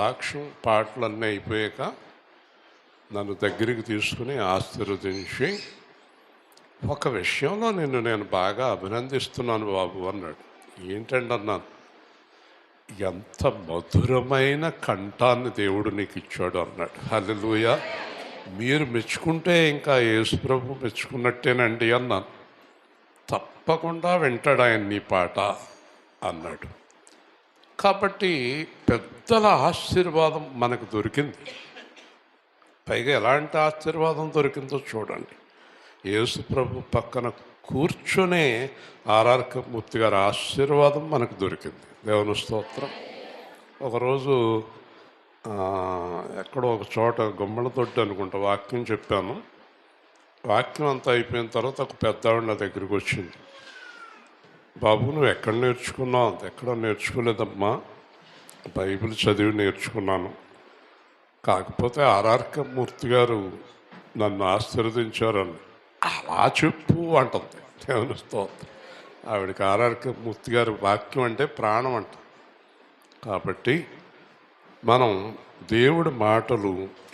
సాక్ష్యం పాటలన్నీ అయిపోయాక నన్ను దగ్గరికి తీసుకుని ఆశీర్వదించి ఒక విషయంలో నేను బాగా అభినందిస్తున్నాను బాబు అన్నాడు. ఏంటండి అన్నాను. ఎంత మధురమైన కంఠాన్ని దేవుడు నీకు ఇచ్చాడు అన్నాడు. హల్లెలూయా. మీరు మెచ్చుకుంటే ఇంకా యేసుప్రభు మెచ్చుకున్నట్టేనండి అన్నాను. తప్పకుండా వింటాడు ఆయన నీ పాట అన్నాడు. కాబట్టి పెద్దల ఆశీర్వాదం మనకు దొరికింది. పైగా ఎలాంటి ఆశీర్వాదం దొరికిందో చూడండి. యేసుప్రభు పక్కన కూర్చొనే ఆర్ఆర్ మూర్తి గారి ఆశీర్వాదం మనకు దొరికింది. దేవుని స్తోత్రం. ఒకరోజు ఎక్కడో ఒక చోట గుమ్మలతోటి అనుకుంటా వాక్యం చెప్పాను. వాక్యం అంతా అయిపోయిన తర్వాత ఒక పెద్దవాడు నా దగ్గరికి వచ్చింది. బాబు నువ్వు ఎక్కడ నేర్చుకున్నావు? ఎక్కడ నేర్చుకోలేదమ్మా, బైబిల్ చదివి నేర్చుకున్నాను. కాకపోతే ఆర్ఆర్ మూర్తి గారు నన్ను ఆశీర్వదించారని. అలా చెప్పు అంటుంది. దేవుని స్తోత్రం. ఆవిడకి ఆర్ఆర్ మూర్తి గారి వాక్యం అంటే ప్రాణం అంట. కాబట్టి మనం దేవుడి మాటలు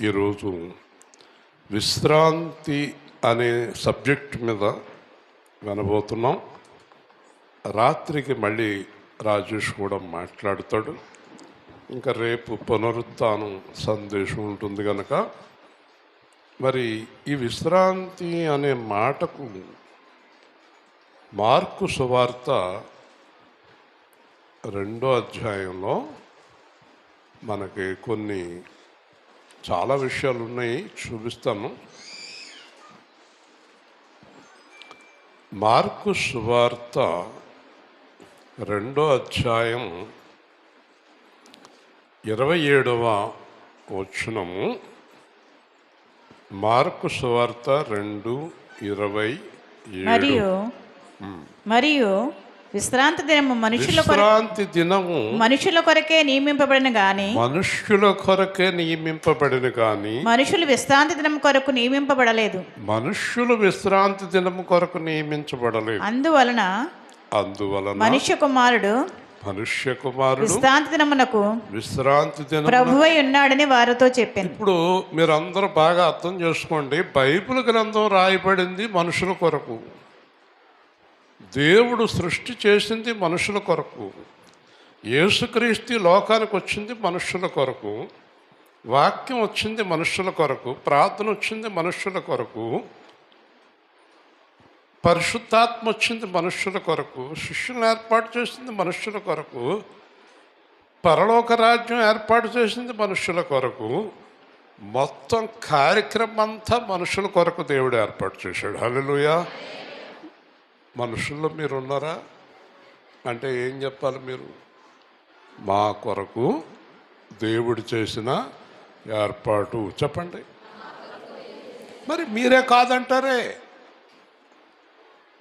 ఈరోజు విశ్రాంతి అనే సబ్జెక్ట్ మీద వినబోతున్నాం. రాత్రికి మళ్ళీ రాజేష్ కూడా మాట్లాడతాడు. ఇంకా రేపు పునరుత్థానం సందేశం ఉంటుంది కనుక మరి ఈ విశ్రాంతి అనే మాటకు మార్కు సువార్త 2వ అధ్యాయంలో మనకి కొన్ని చాలా విషయాలు ఉన్నాయి, చూపిస్తాను. మార్కు సువార్త 2వ అధ్యాయం 27వ వచనము. మార్కు సువార్త 2:27. మరియు విశ్రాంతి దినము మనుషుల కొరకే నియమింపబడిన గాని మనుషులు విశ్రాంతి దినం కొరకు నియమింపబడలేదు. అందువలన మనుష్య కుమారుడు విశ్రాంతి దినమునకు ప్రభువై ఉన్నాడని వారితో చెప్పింది. ఇప్పుడు మీరందరూ బాగా అర్థం చేసుకోండి. బైబిల్ గ్రంథం రాయబడింది మనుషుల కొరకు. దేవుడు సృష్టి చేసింది మనుషుల కొరకు. యేసుక్రీస్తు లోకానికి వచ్చింది మనుషుల కొరకు. వాక్యం వచ్చింది మనుషుల కొరకు. ప్రార్థన వచ్చింది మనుషుల కొరకు. పరిశుద్ధాత్మ వచ్చింది మనుషుల కొరకు. శిష్యులను ఏర్పాటు చేసింది మనుషుల కొరకు. పరలోక రాజ్యం ఏర్పాటు చేసింది మనుషుల కొరకు. మొత్తం కార్యక్రమం అంతా మనుషుల కొరకు దేవుడు ఏర్పాటు చేశాడు. హల్లెలూయా. మనుషుల్లో మీరు ఉన్నారా అంటే ఏం చెప్పాలి మీరు? మా కొరకు దేవుడు చేసిన ఏర్పాటు చెప్పండి. మరి మీరే కాదంటారే.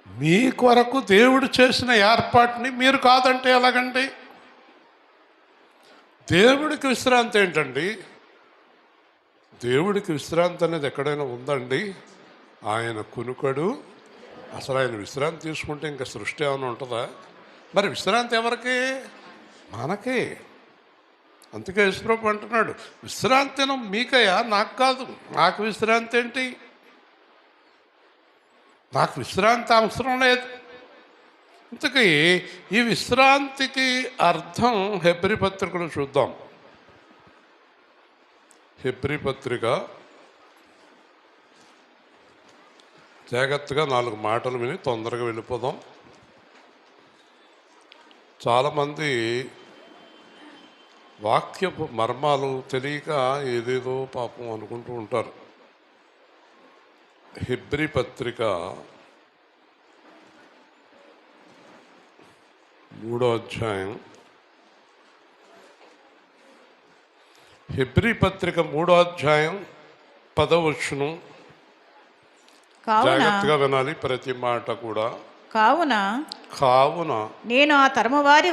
మీ కొరకు దేవుడు చేసిన ఏర్పాటుని మీరు కాదంటే ఎలాగండి? దేవుడికి విశ్రాంతి ఏంటండి? దేవుడికి విశ్రాంతి అనేది ఎక్కడైనా ఉందండి? ఆయన కునుకడు. అసలు ఆయన విశ్రాంతి తీసుకుంటే ఇంకా సృష్టి ఏమైనా ఉంటుందా? మరి విశ్రాంతి ఎవరికి? మనకే. అందుకే యేసుప్రభు అంటున్నాడు, విశ్రాంతి మీకయ్యా, నాకు కాదు. నాకు విశ్రాంతి ఏంటి? నాకు విశ్రాంతి అవసరం లేదు. ఇంతకీ ఈ విశ్రాంతికి అర్థం హెబ్రీ పత్రికలో చూద్దాం. హెబ్రీ పత్రిక జాగ్రత్తగా 4 మాటలు విని తొందరగా వెళ్ళిపోదాం. చాలామంది వాక్యపు మర్మాలు తెలియక ఏదేదో పాపం అనుకుంటూ ఉంటారు. హెబ్రీ పత్రిక 3వ అధ్యాయం. హెబ్రీ పత్రిక 3వ అధ్యాయం 10వ వచనం. జాగ్రత్తగా వినాలి ప్రతి మాట కూడా. కావున నేను ఆ తరము వారి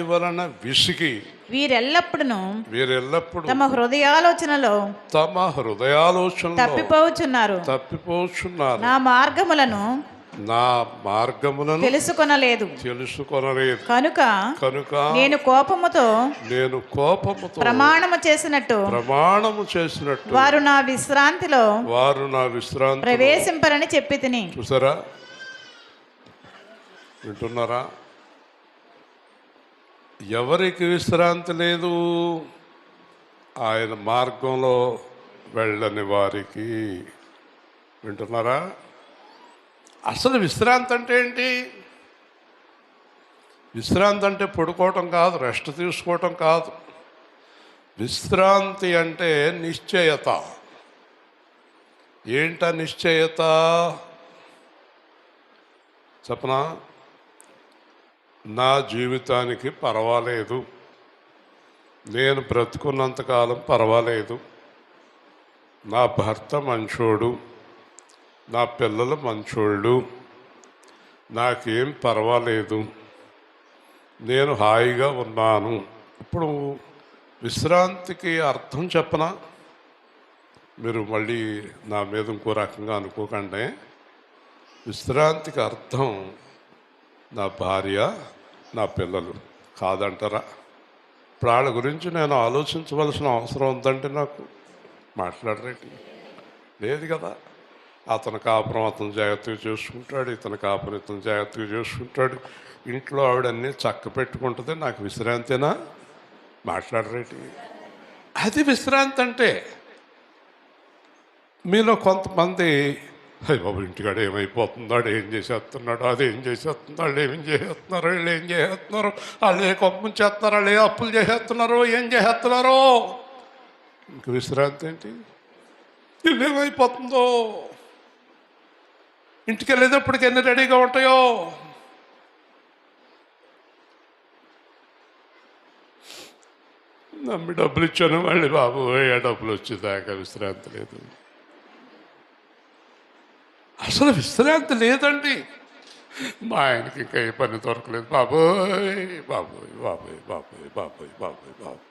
వలన విసిగి వీరెల్లప్పుడూ తమ హృదయాలోచనలో తప్పిపోచున్నారు. నా మార్గములను నా మార్గములను తెలుసుకొనలేదు. తెలుసుకొనలేదు కనుక కనుక నేను కోపముతో ప్రమాణము చేసినట్టు వారు నా విశ్రాంతిలో ప్రవేశింపరని చెప్పి తిని. చూసారా, వింటున్నారా? ఎవరికి విశ్రాంతి లేదు? ఆయన మార్గంలో వెళ్ళని వారికి. వింటున్నారా? అసలు విశ్రాంతి అంటే ఏంటి? విశ్రాంతి అంటే పడుకోవటం కాదు, రెస్ట్ తీసుకోవటం కాదు. విశ్రాంతి అంటే నిశ్చయత. ఏంట నిశ్చయత చెప్పనా? నా జీవితానికి పర్వాలేదు, నేను బ్రతుకున్నంతకాలం పర్వాలేదు, నా భర్త మంచోడు, నా పిల్లలు మంచోళ్ళు, నాకేం పర్వాలేదు, నేను హాయిగా ఉన్నాను. ఇప్పుడు విశ్రాంతికి అర్థం చెప్పనా? మీరు మళ్ళీ నా మీద ఇంకో రకంగా అనుకోకండి. విశ్రాంతికి అర్థం నా భార్య, నా పిల్లలు కాదంటారా? ఇప్పుడు వాళ్ళ గురించి నేను ఆలోచించవలసిన అవసరం ఉందంటే నాకు మాట్లాడరేంటి? లేదు కదా. అతని కాపురం అతను జాగ్రత్తగా చేసుకుంటాడు, ఇతని కాపురం ఇతను జాగ్రత్తగా చేసుకుంటాడు, ఇంట్లో ఆవిడన్నీ చక్క పెట్టుకుంటుంది. నాకు విశ్రాంతినా? మాట్లాడరేంటి? అది విశ్రాంతి అంటే. మీలో కొంతమంది అయ్య బాబు ఇంటికాడ ఏమైపోతున్నాడు, ఏం చేసేస్తున్నాడు, అది ఏం చేసేస్తున్నాడు, వాళ్ళు ఏం చేసేస్తున్నారు, వీళ్ళు ఏం చేసేస్తున్నారు, వాళ్ళు ఏ కొమ్ము చేస్తున్నారు, వాళ్ళు ఏ అప్పులు చేసేస్తున్నారు, ఏం చేసేస్తున్నారో. ఇంక విశ్రాంతి ఏంటి? ఇల్లు ఏమైపోతుందో, ఇంటికి వెళ్ళేటప్పటికి ఎన్ని రెడీగా ఉంటాయో. నమ్మి డబ్బులు ఇచ్చాను, మళ్ళీ బాబు ఆ డబ్బులు వచ్చేదాకా విశ్రాంతి లేదు. అసలు విశ్రాంతి లేదండి. మా ఆయనకి ఇంకా ఏ పని దొరకలేదు, బాబోయ్ బాబోయ్ బాబోయ్ బాబోయ్ బాబోయ్ బాబోయ్ బాబు.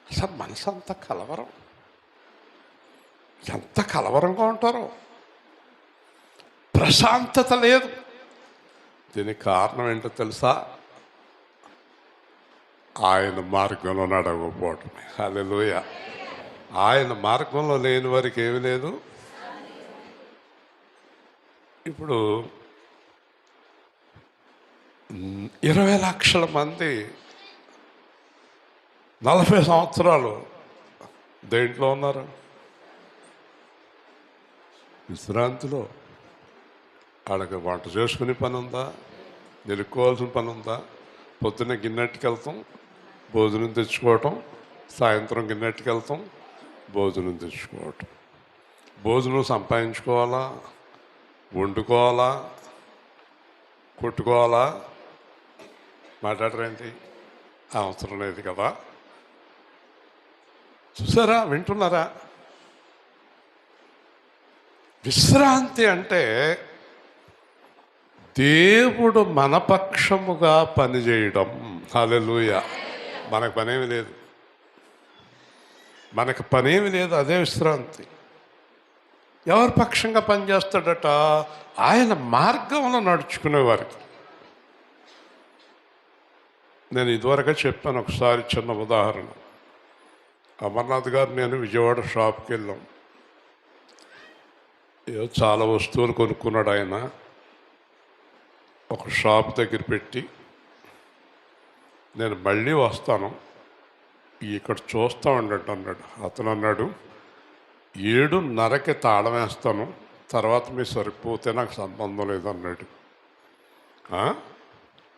అసలు మనసు అంత కలవరం, ఎంత కలవరంగా ఉంటారో. ప్రశాంతత లేదు. దీనికి కారణం ఏంటో తెలుసా? ఆయన మార్గంలో నడవకపోవటమే. హల్లెలూయా. ఆయన మార్గంలో లేని వారికి ఏమీ లేదు. ఇప్పుడు 20 లక్షల మంది 40 సంవత్సరాలు దేంట్లో ఉన్నారు? విశ్రాంతిలో. వాళ్ళకి వంట చేసుకునే పని ఉందా? నిలుక్కోవాల్సిన పని ఉందా? పొద్దున్న గిన్నెట్టుకు వెళ్తాం, భోజనం తెచ్చుకోవటం, సాయంత్రం గిన్నెట్టుకు వెళ్తాం, భోజనం తెచ్చుకోవటం. భోజనం సంపాదించుకోవాలా, వండుకోవాలా, కొట్టుకోవాలా? మాట్లాడరేంటి? అవసరం లేదు కదా. చూసారా, వింటున్నారా? విశ్రాంతి అంటే దేవుడు మనపక్షముగా పనిచేయడం. హల్లెలూయా. మనకు పనేమి లేదు, మనకు పనేమి లేదు. అదే విశ్రాంతి. ఎవరి పక్షంగా పనిచేస్తాడట? ఆయన మార్గంలో నడుచుకునేవారికి. నేను ఇదివరకే చెప్పాను, ఒకసారి చిన్న ఉదాహరణ. అమర్నాథ్ గారు నేను విజయవాడ షాప్కి వెళ్ళాం. ఏదో చాలా వస్తువులు కొనుక్కున్నాడు ఆయన. ఒక షాప్ దగ్గర పెట్టి, నేను మళ్ళీ వస్తాను, ఇక్కడ చూస్తూ ఉండండి అన్నాడు. అతను అన్నాడు, 7:30కి తాళం వేస్తాను, తర్వాత మీరు సరిపోతే నాకు సంబంధం లేదన్నాడు.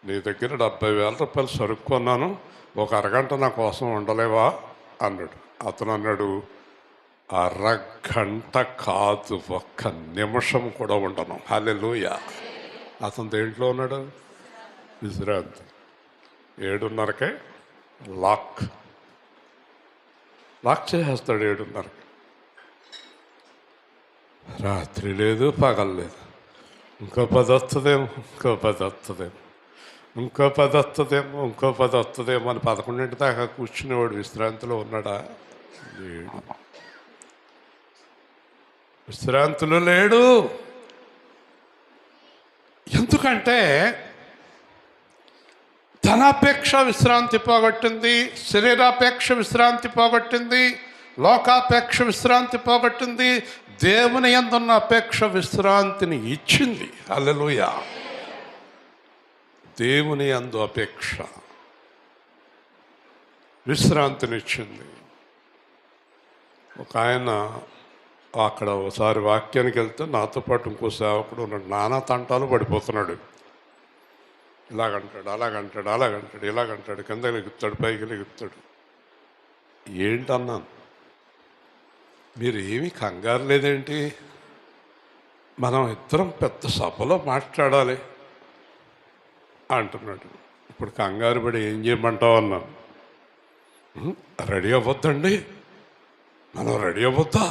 నీ దగ్గర 70,000 రూపాయలు సరుకు కొన్నాను, ఒక అరగంట నా కోసం ఉండలేవా అన్నాడు. అతను అన్నాడు, అరగంట కాదు, 1 నిమిషం కూడా ఉండను. హల్లెలూయా. అతను దేంట్లో ఉన్నాడు? విశ్రాంతి. 7:30కే లాక్ చేసేస్తాడు. 7:30కి రాత్రి లేదు, పగలు లేదు. ఇంకో 10 వస్తుందేమో, ఇంకో 10 వస్తుందేమో, ఇంకో 10 వస్తుందేమో, ఇంకో 10 వస్తుందేమో అని 11 దాకా కూర్చునేవాడు. విశ్రాంతిలో ఉన్నాడా? లేడు. విశ్రాంతిలో లేడు. ఎందుకంటే ధనాపేక్ష విశ్రాంతి పోగొట్టింది, శరీరాపేక్ష విశ్రాంతి పోగొట్టింది, లోకాపేక్ష విశ్రాంతి పోగొట్టింది, దేవుని యందున్న అపేక్ష విశ్రాంతిని ఇచ్చింది. హల్లెలూయా. దేవుని యందు అపేక్ష విశ్రాంతినిచ్చింది. ఒక ఆయన అక్కడ ఒకసారి వాక్యానికి వెళ్తే నాతో పాటు ఇంకో సేవకుడు ఉన్నాడు. నానా తంటాలు పడిపోతున్నాడు. ఇలాగంటాడు, అలాగంటాడు, అలాగంటాడు, ఇలాగంటాడు, కింద లెగుతాడు, పైకి లెగుతాడు. ఏంటన్నాను, మీరు ఏమీ కంగారు లేదేంటి, మనం ఇద్దరం పెద్ద సభలో మాట్లాడాలి అంటున్నాడు. ఇప్పుడు కంగారు పడి ఏం చేయమంటావు అన్నాను. రెడీ అవ్వద్దండి, మనం రెడీ అవ్వద్దా?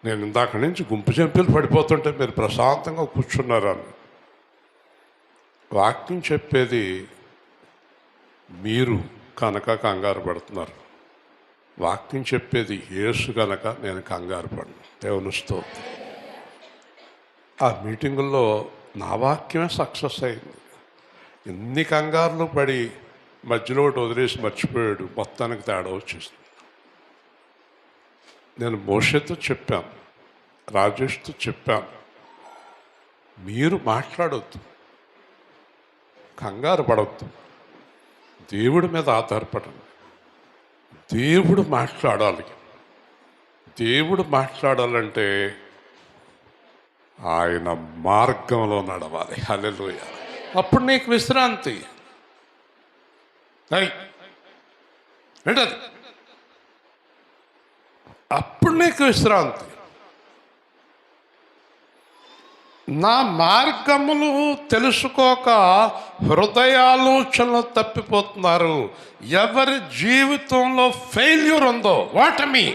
నేను ఇందాక నుంచి గుంపు చెంపులు పడిపోతుంటే మీరు ప్రశాంతంగా కూర్చున్నారు అని. వాక్యం చెప్పేది మీరు కనుక కంగారు పడుతున్నారు, వాక్యం చెప్పేది యేసు కనుక నేను కంగారు పడను. దేవుని స్తోత్రం. ఆ మీటింగుల్లో నా వాక్యమే సక్సెస్ అయింది. ఎన్ని కంగారులు పడి మధ్యలో ఒకటి వదిలేసి మర్చిపోయాడు, మొత్తానికి తేడా వచ్చేసింది. నేను మోషేతో చెప్పాను, రాజేష్తో చెప్పాను, మీరు మాట్లాడొద్దు, కంగారు పడవద్దు, దేవుడి మీద ఆధారపడండి. దేవుడు మాట్లాడాలి. దేవుడు మాట్లాడాలంటే ఆయన మార్గంలో నడవాలి. హల్లెలూయా. అప్పుడు నీకు విశ్రాంతి. ఏంటది? అప్పుడు నీకు విశ్రాంతి. నా మార్గములు తెలుసుకోక హృదయాలోచనలు తప్పిపోతున్నారు. ఎవరి జీవితంలో ఫెయిల్యూర్ ఉందో, ఓటమి,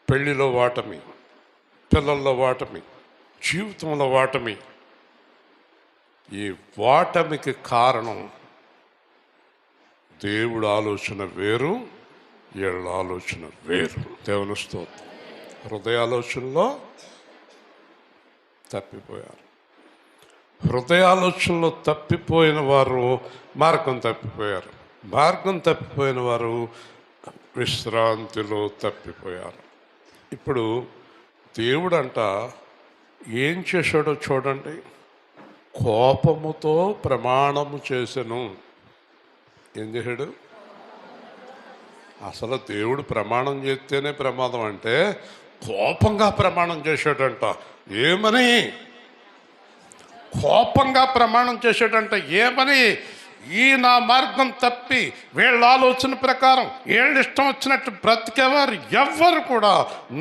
పెళ్లిలో ఓటమి, పిల్లల్లో ఓటమి, జీవితంలో ఓటమి, ఈ ఓటమికి కారణం దేవుడు ఆలోచన వేరు, వీళ్ళ ఆలోచన వేరు. దేవుని స్తోత్రం. హృదయాలోచనలో తప్పిపోయారు. హృదయాలోచనలో తప్పిపోయిన వారు మార్గం తప్పిపోయారు. మార్గం తప్పిపోయిన వారు విశ్రాంతిలో తప్పిపోయారు. ఇప్పుడు దేవుడంట ఏం చేశాడో చూడండి. కోపముతో ప్రమాణము చేసెను. ఏం చేశాడు? అసలు దేవుడు ప్రమాణం చేస్తేనే ప్రమాదం అంటే కోపంగా ప్రమాణం చేశాడంట. ఏమని? కోపంగా ప్రమాణం చేశాడంట. ఏమని? ఈ నా మార్గం తప్పి వీళ్ళ ఆలోచన ప్రకారం వీళ్ళు ఇష్టం వచ్చినట్టు బ్రతికేవారు ఎవ్వరు కూడా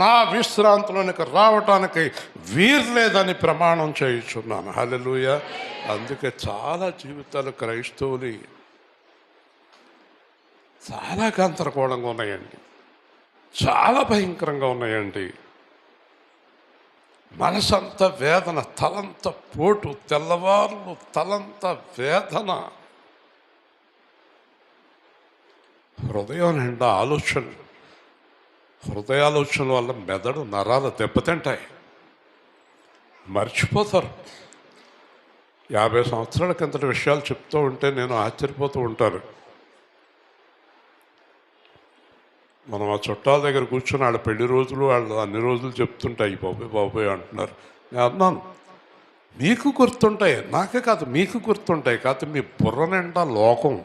నా విశ్రాంతిలోనికి రావటానికి వీర్లేదని ప్రమాణం చేయుచున్నాను. హల్లెలూయా. అందుకే చాలా జీవితాలు క్రైస్తవులు చాలా గందరగోళంగా ఉన్నాయండి, చాలా భయంకరంగా ఉన్నాయండి. మనసంత వేదన, తలంత పోటు, తెల్లవారులు తలంత వేదన, హృదయం నిండా ఆలోచనలు. హృదయాలోచనల వల్ల మెదడు నరాలు దెబ్బతింటాయి, మర్చిపోతారు. 50 సంవత్సరాల కిందటి విషయాలు చెప్తూ ఉంటే నేను ఆశ్చర్యపోతూ ఉంటాను. మనం ఆ చుట్టాల దగ్గర కూర్చొని వాళ్ళ పెళ్లి రోజులు, వాళ్ళు అన్ని రోజులు చెప్తుంటాయి, బాబోయ్ బాబోయ్ అంటున్నారు. నేను అన్నాను, మీకు గుర్తుంటాయి, నాకే కాదు మీకు గుర్తుంటాయి, కాదు మీ బుర్ర నిండా లోకం,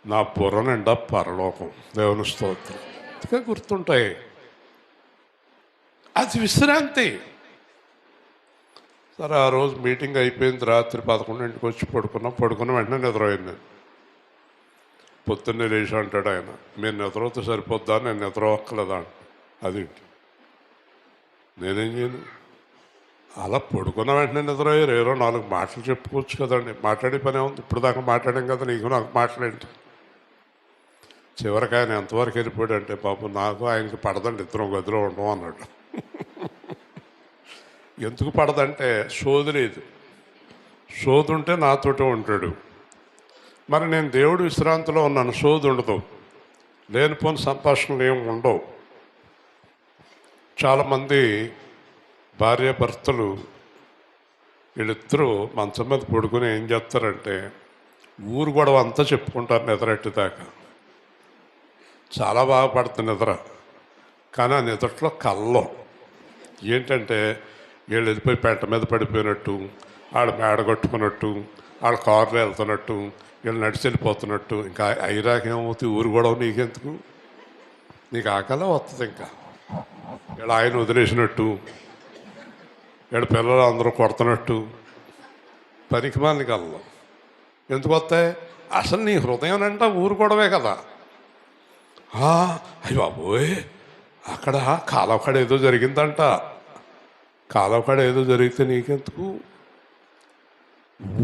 నా బుర్ర నిండా పరలోకం. దేవుని స్తోత్రం. అందుకే గుర్తుంటాయి. అది విశ్రాంతి. సరే, ఆ రోజు మీటింగ్ అయిపోయింది, రాత్రి 11ంటికి వచ్చి పడుకున్న వెంటనే నిద్రపోయింది. నేను పొద్దున్నే లేచి అంటాడు ఆయన, మీరు నిద్రపోతే సరిపోద్దా, నేను నిద్రపోక్కలేదా అంట. అదేంటి, నేనేం చేయను? అలా పడుకున్న వెంటనే నిద్రపోయారు. 4 మాటలు చెప్పుకోవచ్చు కదండి, మాట్లాడే పనే ఉంది. ఇప్పుడు దాకా మాట్లాడాం కదా, నీకు నాకు మాట్లాడేంటి? చివరికి ఆయన ఎంతవరకు వెళ్ళిపోయాడు అంటే, పాపం నాకు ఆయనకి పడదండి, ఇద్దరం గదిలో ఉండడం అన్నాడు. ఎందుకు పడదంటే సోది లేదు, సోది ఉంటే నాతోటే ఉంటాడు. మరి నేను దేవుడు విశ్రాంతిలో ఉన్నాను, సోది ఉండదు, లేనిపోని సంభాషణలు ఏమి ఉండవు. చాలామంది భార్యాభర్తలు వీళ్ళిద్దరూ మంచం మీద పడుకుని ఏం చేస్తారంటే ఊరు గొడవ అంతా చెప్పుకుంటారు నిద్రెట్టేదాకా. చాలా బాగా పడుతుంది నిద్ర. కానీ ఆ నిద్రలో కల్లో ఏంటంటే వీళ్ళు వెళ్ళిపోయి పెంట మీద పడిపోయినట్టు, ఆడ మేడ కొట్టుకున్నట్టు, ఆడ కారులో వెళ్తున్నట్టు, వీళ్ళు నడిచి వెళ్ళిపోతున్నట్టు. ఇంకా ఐరాకేమవుతుంది ఊరు గొడవ నీకెందుకు, నీకు ఆకలే వస్తుంది. ఇంకా వీళ్ళ ఆయన వదిలేసినట్టు, వీళ్ళ పిల్లలు అందరూ కొడుతున్నట్టు పనికిమాలిన కళ్ళు ఎందుకు వస్తాయి? అసలు నీ హృదయం అంటే ఊరు గొడవే కదా. అయ్య బాబోయ్, అక్కడ కాలవకాడ ఏదో జరిగిందంట. కాలవకాడ ఏదో జరిగితే నీకెందుకు?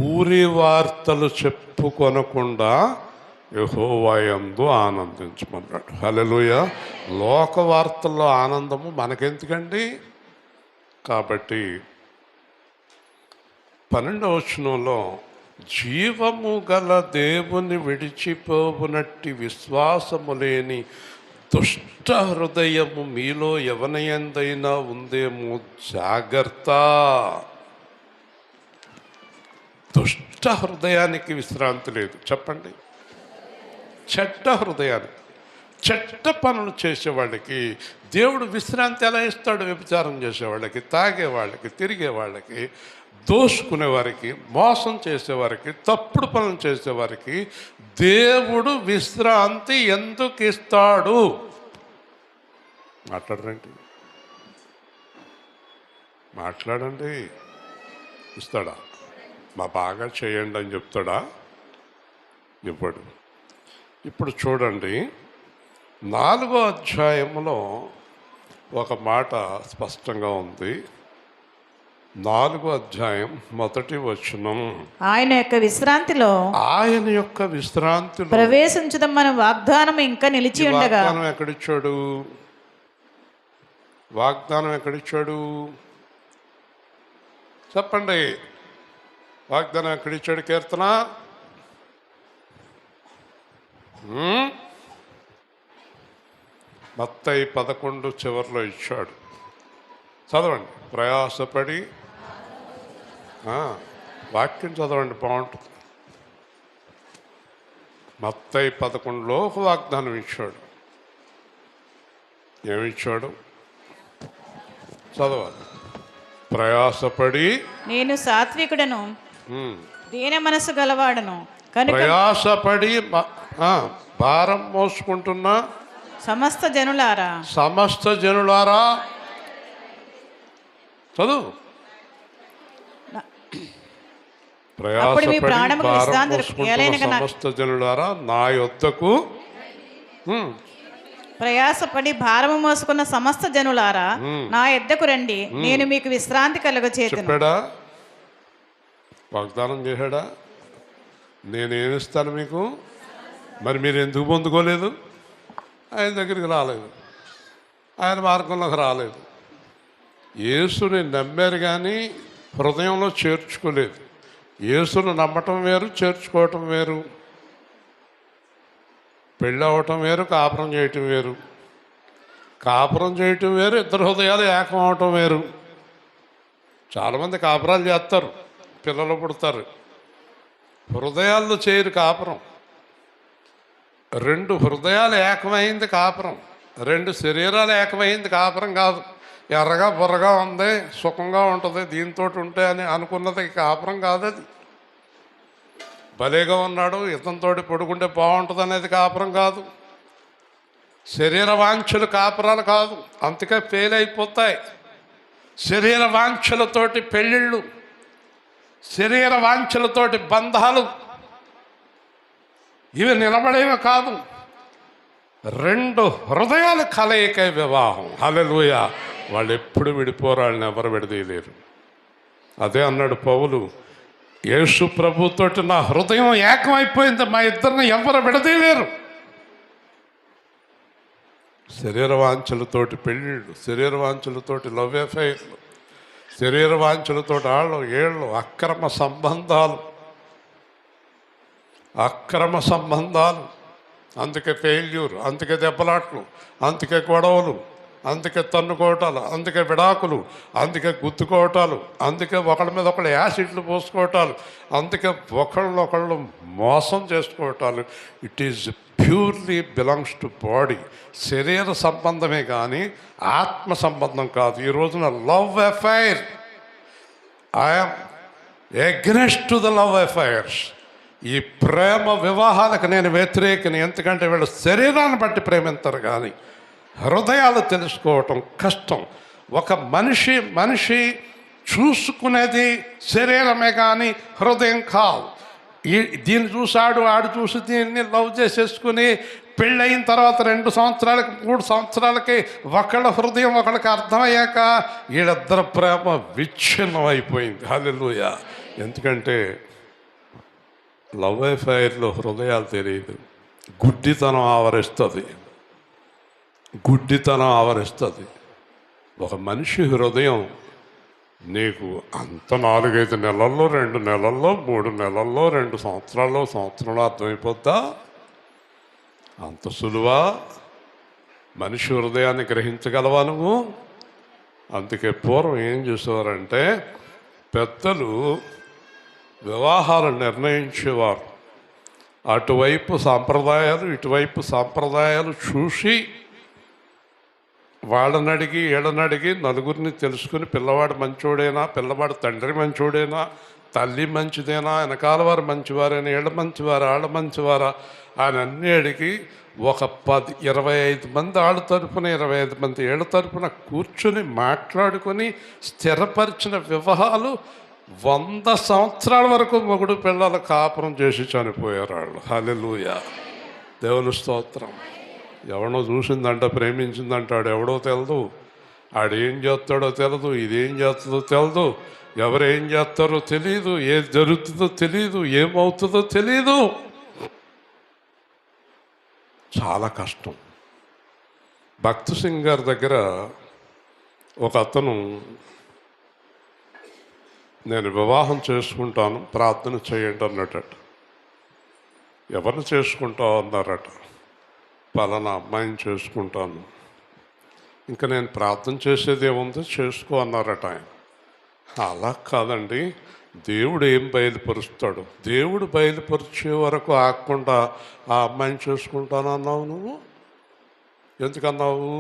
ఊరి వార్తలు చెప్పుకొనకుండా యెహోవా యందు ఆనందించమన్నాడు. హల్లెలూయా. లోక వార్తల్లో ఆనందము మనకెందుకండి? కాబట్టి 12వ వచనంలో జీవము గల దేవుని విడిచిపోవునట్టి విశ్వాసము లేని దుష్ట హృదయము మీలో ఎవనయందైనా ఉందేమో జాగ్రత్త. దుష్ట హృదయానికి విశ్రాంతి లేదు. చెప్పండి. చెడ్డ హృదయానికి, చెడ్డ పనులు చేసేవాళ్ళకి దేవుడు విశ్రాంతి ఎలా ఇస్తాడు? వ్యభిచారం చేసేవాళ్ళకి, తాగేవాళ్ళకి, తిరిగేవాళ్ళకి, దోసుకునేవారికి, మోసం చేసేవారికి, తప్పుడు పనులు చేసేవారికి దేవుడు విశ్రాంతి ఎందుకు ఇస్తాడు? మాట్లాడరండి, మాట్లాడండి. ఇస్తాడా? మా బాగా చేయండి అని చెప్తాడా? ఇవ్వడు. ఇప్పుడు చూడండి, 4వ అధ్యాయంలో ఒక మాట స్పష్టంగా ఉంది. 4వ అధ్యాయం 1వ వచనం, ఆయన యొక్క విశ్రాంతిలో ప్రవేశించడం మన వాగ్దానం ఇంకా నిలిచి ఉండగా. వాగ్దానం ఎక్కడిచ్చాడు? వాగ్దానం ఎక్కడిచ్చాడు? చెప్పండి. వాగ్దానం ఎక్కడిచ్చాడు? కీర్తన మత్తయి 11 చివరిలో ఇచ్చాడు. చదవండి. ప్రయాసపడి వాక్యం చదవండి, బాగుంటుంది. మత్తయి 11లో ఒక వాగ్దానం ఇచ్చాడు. ఏమిచ్చాడు? చదవాలి. ప్రయాసపడి నేను సాత్వికుడను, దీన మనసు గలవాడను కనుక. ప్రయాసపడి భారం మోసుకుంటున్న సమస్త జనులారా చదువు. ప్రయాసపడి భారం మోసుకుంటున్న సమస్త జనులారా నా యొద్దకు. ప్రయాసపడి భారము మోసుకున్న సమస్త జనులారా నా యొద్దకు రండి, నేను మీకు విశ్రాంతి కలుగచేతును. చెప్పాడా? వాగ్దానం చేశాడా? నేనేమిస్తాను మీకు? మరి మీరు ఎందుకు పొందుకోలేదు? ఆయన దగ్గరికి రాలేదు, ఆయన మార్గంలోకి రాలేదు. యేసుని నమ్మారు కానీ హృదయంలో చేర్చుకోలేదు. యేసును నమ్మటం వేరు, చేర్చుకోవటం వేరు. పెళ్ళి అవ్వటం వేరు, కాపురం చేయటం వేరు. కాపురం చేయటం వేరు, ఇద్దరు హృదయాలు ఏకం అవటం వేరు. చాలామంది కాపురాలు చేస్తారు, పిల్లలు పుడతారు, హృదయాల్లో చేయరు కాపురం. 2 హృదయాలు ఏకమైంది కాపురం, 2 శరీరాలు ఏకమైంది కాపురం కాదు. ఎర్రగా బుర్రగా ఉంది, సుఖంగా ఉంటుంది, దీంతో ఉంటే అని అనుకున్నది కాపురం కాదు. అది భలేగా ఉన్నాడు, ఇతనితో పడుకుంటే బాగుంటుంది అనేది కాపురం కాదు. శరీర వాంఛలు కాపురాలు కాదు, అందుకే ఫెయిల్ అయిపోతాయి. శరీర వాంఛలతోటి పెళ్ళిళ్ళు, శరీర వాంఛలతోటి బంధాలు, ఇవి నిలబడేవి కాదు. 2 హృదయాలు కలయిక వివాహం. హల్లెలూయా. వాళ్ళు ఎప్పుడు విడిపోరు, వాళ్ళని ఎవరు విడదీయలేరు. అదే అన్నాడు పౌలు, యేసు ప్రభుతోటి నా హృదయం ఏకమైపోయింది, మా ఇద్దరిని ఎవరు విడదీయలేరు. శరీర వాంఛలతోటి పెళ్ళిళ్ళు, శరీర వాంఛలతోటి లవ్ అఫైర్లు, శరీర వాంఛలతోటి ఏళ్ళు అక్రమ సంబంధాలు, అందుకే ఫెయిల్యూర్, అందుకే దెబ్బలాట్లు, అందుకే గొడవలు, అందుకే తన్నుకోవటాలు, అందుకే విడాకులు, అందుకే గుద్దుకోవటాలు, అందుకే ఒకళ్ళ మీద ఒకళ్ళు యాసిడ్లు పోసుకోవటాలు, అందుకే ఒకళ్ళొకళ్ళు మోసం చేసుకోవటాలు. It is purely belongs to body. శరీర సంబంధమే కానీ ఆత్మ సంబంధం కాదు. ఈ రోజున love affair, I'm against to the love affairs. ఈ ప్రేమ వివాహాలకు నేను వ్యతిరేకని. ఎందుకంటే వీళ్ళు శరీరాన్ని బట్టి ప్రేమిస్తారు కానీ హృదయాలు తెలుసుకోవటం కష్టం. ఒక మనిషి చూసుకునేది శరీరమే కానీ హృదయం కాదు. దీన్ని చూసాడు, ఆడు చూసి దీన్ని లవ్ చేసేసుకుని పెళ్ళయిన తర్వాత 2 సంవత్సరాలకి 3 సంవత్సరాలకి ఒకళ్ళ హృదయం ఒకళ్ళకి అర్థమయ్యాక వీళ్ళిద్దరు ప్రేమ విచ్ఛిన్నం అయిపోయింది. హల్లెలూయా. ఎందుకంటే లవ్ అఫైర్లో హృదయాలు తెలియదు. గుడ్డితనం ఆవరిస్తుంది. ఒక మనిషి హృదయం నీకు అంత 4-5 నెలల్లో, 2 నెలల్లో, 3 నెలల్లో, 2 సంవత్సరాల్లో అర్థమైపోద్దా? అంత సులువా? మనిషి హృదయాన్ని గ్రహించగలవా నువ్వు? అందుకే పూర్వం ఏం చేసేవారంటే పెద్దలు వివాహాలు నిర్ణయించేవారు. అటువైపు సాంప్రదాయాలు, ఇటువైపు సాంప్రదాయాలు చూసి వాళ్ళని అడిగి వీళ్ళనడిగి నలుగురిని తెలుసుకుని పిల్లవాడు మంచోడేనా, పిల్లవాడు తండ్రి మంచోడేనా, తల్లి మంచిదేనా, వెనకాల వారు మంచివారేనా, వీళ్ళ మంచివారా, వాళ్ళ మంచివారా అని అన్నీ అడిగి ఒక 10-25 మంది వాళ్ళ తరపున, 25 మంది వీళ్ళ తరపున కూర్చుని మాట్లాడుకొని స్థిరపరిచిన వివాహాలు 100 సంవత్సరాల వరకు మొగుడు పిల్లలు కాపురం చేసి చనిపోయారు వాళ్ళు. హల్లెలూయా. దేవుని స్తోత్రం. ఎవడో చూసిందంట, ప్రేమించిందంటాడు, ఎవడో తెలదు. ఆడేం చేస్తాడో తెలదు, ఇదేం చేస్తుందో తెలదు, ఎవరేం చేస్తారో తెలీదు, ఏది జరుగుతుందో తెలీదు, ఏమవుతుందో తెలీదు. చాలా కష్టం. భక్త్ సింగ్ గారి దగ్గర ఒక అతను, నేను వివాహం చేసుకుంటాను, ప్రార్థన చేయండి అన్నట్టు. ఎవరిని చేసుకుంటావు అన్నారట. పలానా అమ్మాయిని చేసుకుంటాను. ఇంకా నేను ప్రార్థన చేసేది ఏముంది, చేసుకో అన్నారట ఆయన. అలా కాదండి, దేవుడు ఏం బయలుపరుస్తాడు, దేవుడు బయలుపరిచే వరకు ఆగకుండా ఆ అమ్మాయిని చేసుకుంటాను అన్నావు. నువ్వు ఎందుకన్నావు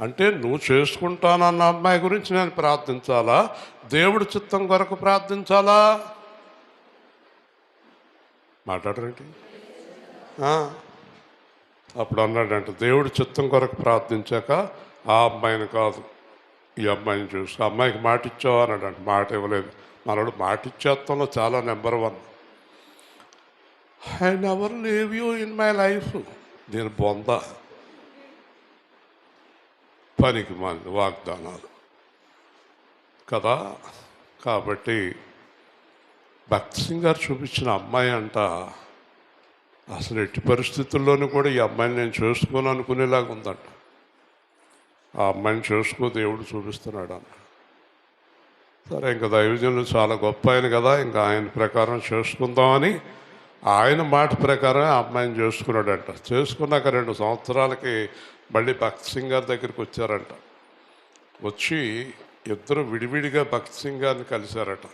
అంటే, నువ్వు చేసుకుంటానన్న అమ్మాయి గురించి నేను ప్రార్థించాలా, దేవుడి చిత్తం కొరకు ప్రార్థించాలా? మాట్లాడరేంటి? అప్పుడు అన్నాడంటే, దేవుడి చిత్తం కొరకు ప్రార్థించాక ఆ అమ్మాయిని కాదు, ఈ అమ్మాయిని చూసి అమ్మాయికి మాట ఇచ్చావా అన్నాడంట. మాట ఇవ్వలేదు. మనోడు మాట ఇచ్చేత్తంలో చాలా number 1. I never leave you in my life. నేను బొంద, పనికి మాలిన వాగ్దానాలు కదా. కాబట్టి భక్త్ సింగ్ గారు చూపించిన అమ్మాయి అంట అసలు ఎట్టి పరిస్థితుల్లోనూ కూడా ఈ అమ్మాయిని నేను చేసుకోను అనుకునేలాగా ఉందంట. ఆ అమ్మాయిని చేసుకో, దేవుడు చూపిస్తున్నాడు అన్న. సరే, ఇంకా దైవజనులు చాలా గొప్ప ఆయన కదా, ఇంకా ఆయన ప్రకారం చేసుకుందామని ఆయన మాట ప్రకారం ఆ అమ్మాయిని చేసుకున్నాడంట. చేసుకున్నాక 2 సంవత్సరాలకి మళ్ళీ భక్త్ సింగ్ గారి దగ్గరికి వచ్చారంట. వచ్చి ఇద్దరు విడివిడిగా భక్త్ సింగ్ గారిని కలిశారట.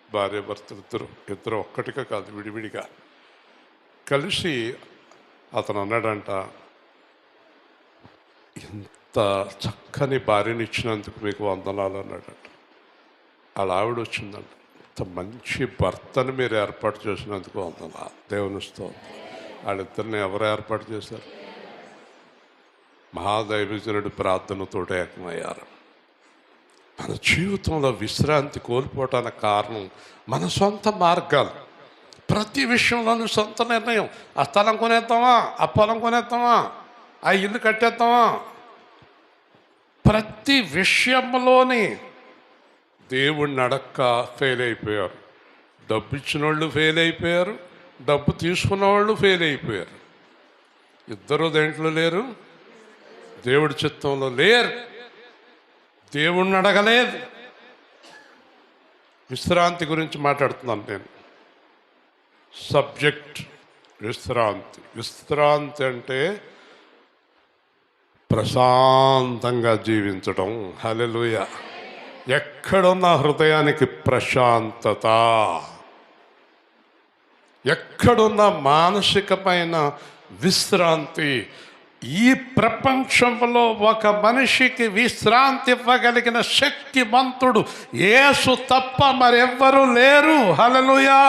భార్య భర్తలు ఇద్దరు ఒక్కటిగా కాదు, విడివిడిగా కలిసి అతను అన్నాడంట, ఇంత చక్కని భార్యని ఇచ్చినందుకు మీకు వందనాలు అన్నాడంట. అలా ఆవిడ వచ్చిందంట, ఇంత మంచి భర్తను మీరు ఏర్పాటు చేసినందుకు వందనాలు. దేవుని స్తోత్రం. వాళ్ళిద్దరిని ఎవరు ఏర్పాటు చేశారు? మహాదైవజనుడి ప్రార్థనతో ఏకమయ్యారు. మన జీవితంలో విశ్రాంతి కోల్పోవటానికి కారణం మన సొంత మార్గాలు. ప్రతి విషయంలోనూ సొంత నిర్ణయం. ఆ స్థలం కొనేద్దామా, ఆ పొలం కొనేద్దామా, ఆ ఇల్లు కట్టేద్దామా, ప్రతి విషయంలోని దేవుణ్ణి అడక్క ఫెయిల్ అయిపోయారు. డబ్బు ఇచ్చిన వాళ్ళు ఫెయిల్ అయిపోయారు, డబ్బు తీసుకున్న వాళ్ళు ఫెయిల్ అయిపోయారు. ఇద్దరు దేంట్లో లేరు, దేవుడి చిత్తంలో లేరు, దేవుణ్ణి అడగలేదు. విశ్రాంతి గురించి మాట్లాడుతున్నాను నేను. సబ్జెక్ట్ విశ్రాంతి. విశ్రాంతి అంటే ప్రశాంతంగా జీవించడం. హల్లెలూయా. ఎక్కడున్న హృదయానికి ప్రశాంతత, ఎక్కడున్న మానసికమైన విశ్రాంతి. ఈ ప్రపంచంలో ఒక మనిషికి విశ్రాంతి ఇవ్వగలిగిన శక్తిమంతుడు యేసు తప్ప మరెవ్వరూ లేరు. హల్లెలూయా.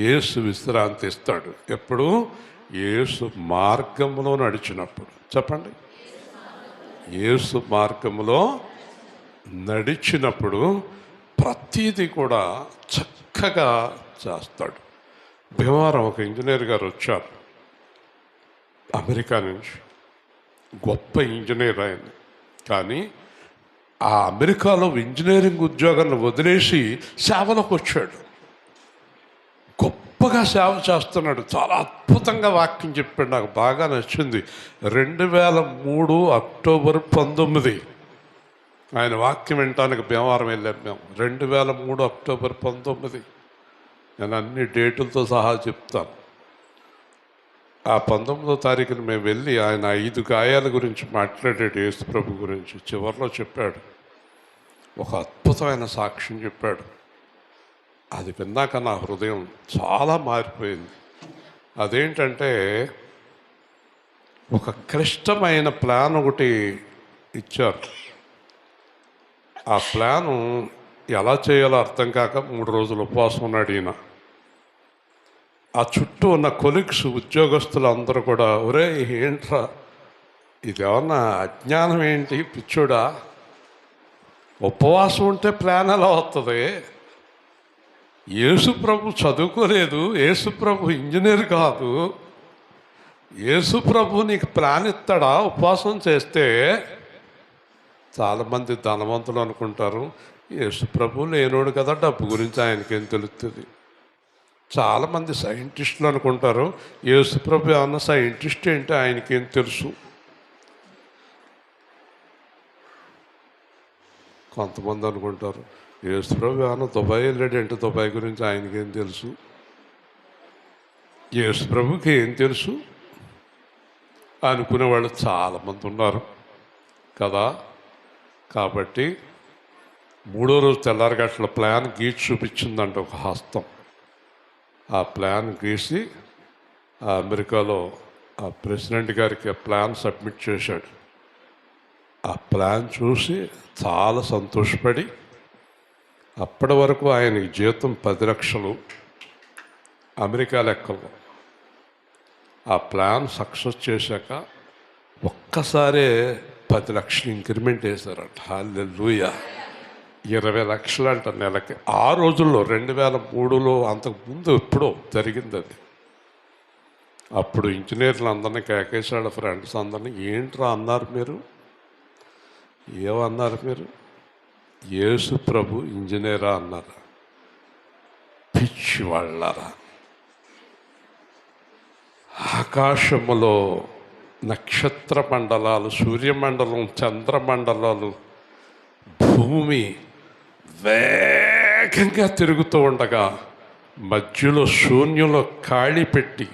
యేసు విశ్రాంతి ఇస్తాడు ఎప్పుడు? యేసు మార్గంలో నడిచినప్పుడు. చెప్పండి, యేసు మార్గంలో నడిచినప్పుడు ప్రతీది కూడా చక్కగా చేస్తాడు. భీమవరం ఒక ఇంజనీర్ గారు వచ్చారు అమెరికా నుంచి. గొప్ప ఇంజనీర్ ఆయన. కానీ ఆ అమెరికాలో ఇంజనీరింగ్ ఉద్యోగాన్ని వదిలేసి సేవలోకి వచ్చాడు. గొప్పగా సేవ చేస్తున్నాడు. చాలా అద్భుతంగా వాక్యం చెప్పాడు. నాకు బాగా నచ్చింది. 2003 అక్టోబర్ 19 ఆయన వాక్యం వినటానికి భీమవరం వెళ్ళాం మేము. 2003 అక్టోబర్ 19. నేను అన్ని డేటులతో సహా చెప్తాను. ఆ 19వ తారీఖున మేము వెళ్ళి ఆయన 5 గాయాల గురించి మాట్లాడాడు. యేసు ప్రభు గురించి చివరిలో చెప్పాడు. ఒక అద్భుతమైన సాక్ష్యం చెప్పాడు. అది విన్నాక నా హృదయం చాలా మారిపోయింది. అదేంటంటే, ఒక క్లిష్టమైన ప్లాన్ ఒకటి ఇచ్చారు. ఆ ప్లాను ఎలా చేయాలో అర్థం కాక 3 రోజులు ఉపవాసం ఉన్నాడు ఈయన. ఆ చుట్టూ ఉన్న కొలీగ్స్, ఉద్యోగస్తులు అందరూ కూడా, ఒరే ఏంట్రా ఇదేమన్నా అజ్ఞానం ఏంటి, పిచ్చోడా, ఉపవాసం ఉంటే ప్లాన్ ఎలా వస్తుంది? యేసు ప్రభు చదువుకోలేదు, యేసు ప్రభు ఇంజనీర్ కాదు, యేసు ప్రభు నీకు ప్లాన్ ఇస్తాడా ఉపవాసం చేస్తే? చాలామంది ధనవంతులు అనుకుంటారు యేసు ప్రభు లేనోడు కదా, డబ్బు గురించి ఆయనకేం తెలుస్తుంది. చాలామంది సైంటిస్టులు అనుకుంటారు యేసు ప్రభు ఏమన్నా సైంటిస్ట్ ఏంటి, ఆయనకేం తెలుసు. కొంతమంది అనుకుంటారు యేసు ప్రభు ఏమన్నా దుబాయ్ వెళ్ళాడంటే దుబాయ్ గురించి ఆయనకేం తెలుసు. యేసు ప్రభుకి ఏం తెలుసు అనుకునే వాళ్ళు చాలామంది ఉన్నారు కదా. కాబట్టి 3వ రోజు తెల్లారగట్ల ప్లాన్ గీసి చూపించిందంట ఒక హస్తం. ఆ ప్లాన్ గీసి ఆ అమెరికాలో ఆ ప్రెసిడెంట్ గారికి ఆ ప్లాన్ సబ్మిట్ చేశాడు. ఆ ప్లాన్ చూసి చాలా సంతోషపడి, అప్పటి వరకు ఆయనకి జీతం 10 లక్షలు అమెరికా లెక్కలో. ఆ ప్లాన్ సక్సెస్ చేశాక ఒక్కసారే 10 లక్షలు ఇంక్రిమెంట్ వేశారట. హల్లెలూయా. 20 లక్షలు అంట నెలకి. ఆ రోజుల్లో 2003లో, అంతకుముందు ఎప్పుడో జరిగింది అది. అప్పుడు ఇంజనీర్లు అందరినీ కేకేశాడు, ఫ్రెండ్స్ అందరినీ. ఏంట్రా అన్నారు మీరు, ఏమన్నారు మీరు? యేసు ప్రభు ఇంజనీరా అన్నారు. పిచ్చి వాళ్ళరా. ఆకాశములో నక్షత్ర మండలాలు, సూర్యమండలం, చంద్రమండలాలు, భూమి వేగంగా తిరుగుతూ ఉండగా మధ్యలో శూన్యంలో ఖాళీ పెట్టి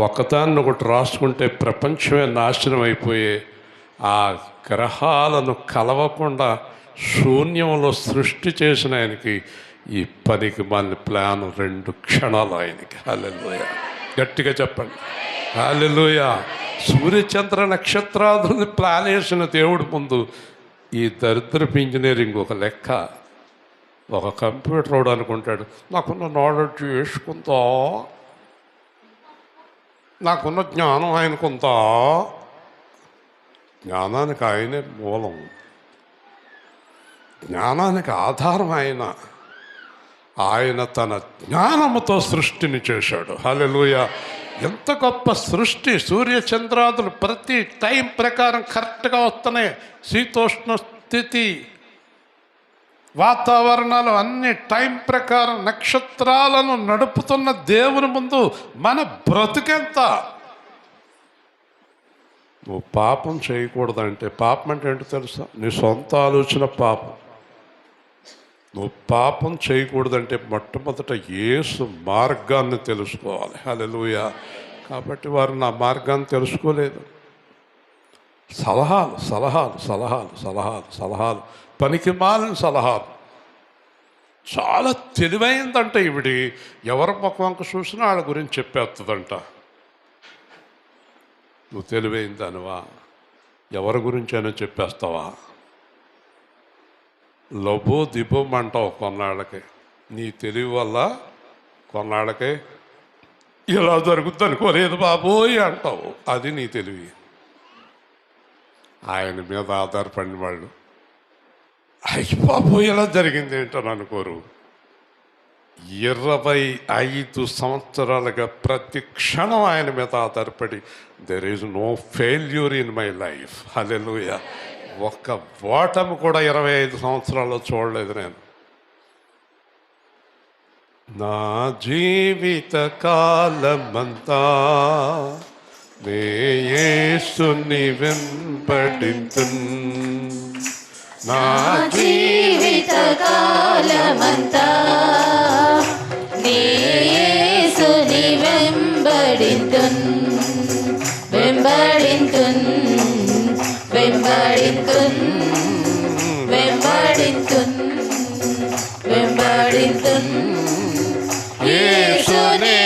ఒకదాన్ని ఒకటి రాసుకుంటే ప్రపంచమే నాశనం అయిపోయే ఆ గ్రహాలను కలవకుండా శూన్యంలో సృష్టి చేసిన ఆయనకి ఈ పనికి మన ప్లాన్ 2 క్షణాలు ఆయనకి. హల్లెలూయా. గట్టిగా చెప్పండి హల్లెలూయా. సూర్యచంద్ర నక్షత్రాలను ప్లాన్ వేసిన దేవుడి ముందు ఈ దరిద్రపు ఇంజనీరింగ్ ఒక లెక్క. ఒక కంప్యూటర్ వాడు అనుకుంటాడు నాకున్న నాలెడ్జ్ వేసుకుందా, నాకున్న జ్ఞానం ఆయనకుందా. జ్ఞానానికి ఆయనే మూలం, జ్ఞానానికి ఆధారం ఆయన. ఆయన తన జ్ఞానముతో సృష్టిని చేశాడు. హల్లెలూయా. ఎంత గొప్ప సృష్టి. సూర్యచంద్రాదులు ప్రతి టైం ప్రకారం కరెక్ట్గా వస్తున్నాయి. శీతోష్ణ స్థితి, వాతావరణాలు అన్ని టైం ప్రకారం నక్షత్రాలను నడుపుతున్న దేవుని ముందు మన బ్రతుకెంత. నువ్వు పాపం చేయకూడదంటే, పాపం అంటే ఏంటో తెలుసా? నీ సొంత ఆలోచన పాపం. నువ్వు పాపం చేయకూడదంటే మొట్టమొదట యేసు మార్గాన్ని తెలుసుకోవాలి. హల్లెలూయా. కాబట్టి వారు నా మార్గాన్ని తెలుసుకోలేదు. సలహాలు సలహాలు సలహాలు సలహాలు సలహాలు పనికి మాలిన సలహాలు. చాలా తెలివైందంట ఈవిడి. ఎవరి ముఖంక చూసినా వాళ్ళ గురించి చెప్పేస్తుందంట. నువ్వు తెలివైందనువా? ఎవరి గురించి అయినా చెప్పేస్తావా? లబో దిబోం అంటావు కొన్నాళ్ళకి. నీ తెలివి వల్ల కొన్నాళ్ళకి ఇలా జరుగుద్ది అనుకోలేదు బాబోయ్ అంటావు. అది నీ తెలివి. ఆయన మీద ఆధారపడిన వాళ్ళు అయ్యి బాబోయ్ ఇలా జరిగింది ఏంటని అనుకోరు. 25 సంవత్సరాలుగా ప్రతి క్షణం ఆయన మీద ఆధారపడి there is no failure in my life. Hallelujah. ఒక్క ఓటమి కూడా 25 సంవత్సరాల్లో చూడలేదు నేను. నా జీవిత కాలమంతా నే యేసుని వెంబడింతున్. నా జీవిత కాలమంతా నీ యేసుని వెంబడింతున్ వెంబడింతున్ వెంబడింతున్ వెంబడింతున్ వెంబడింతున్ యేసునే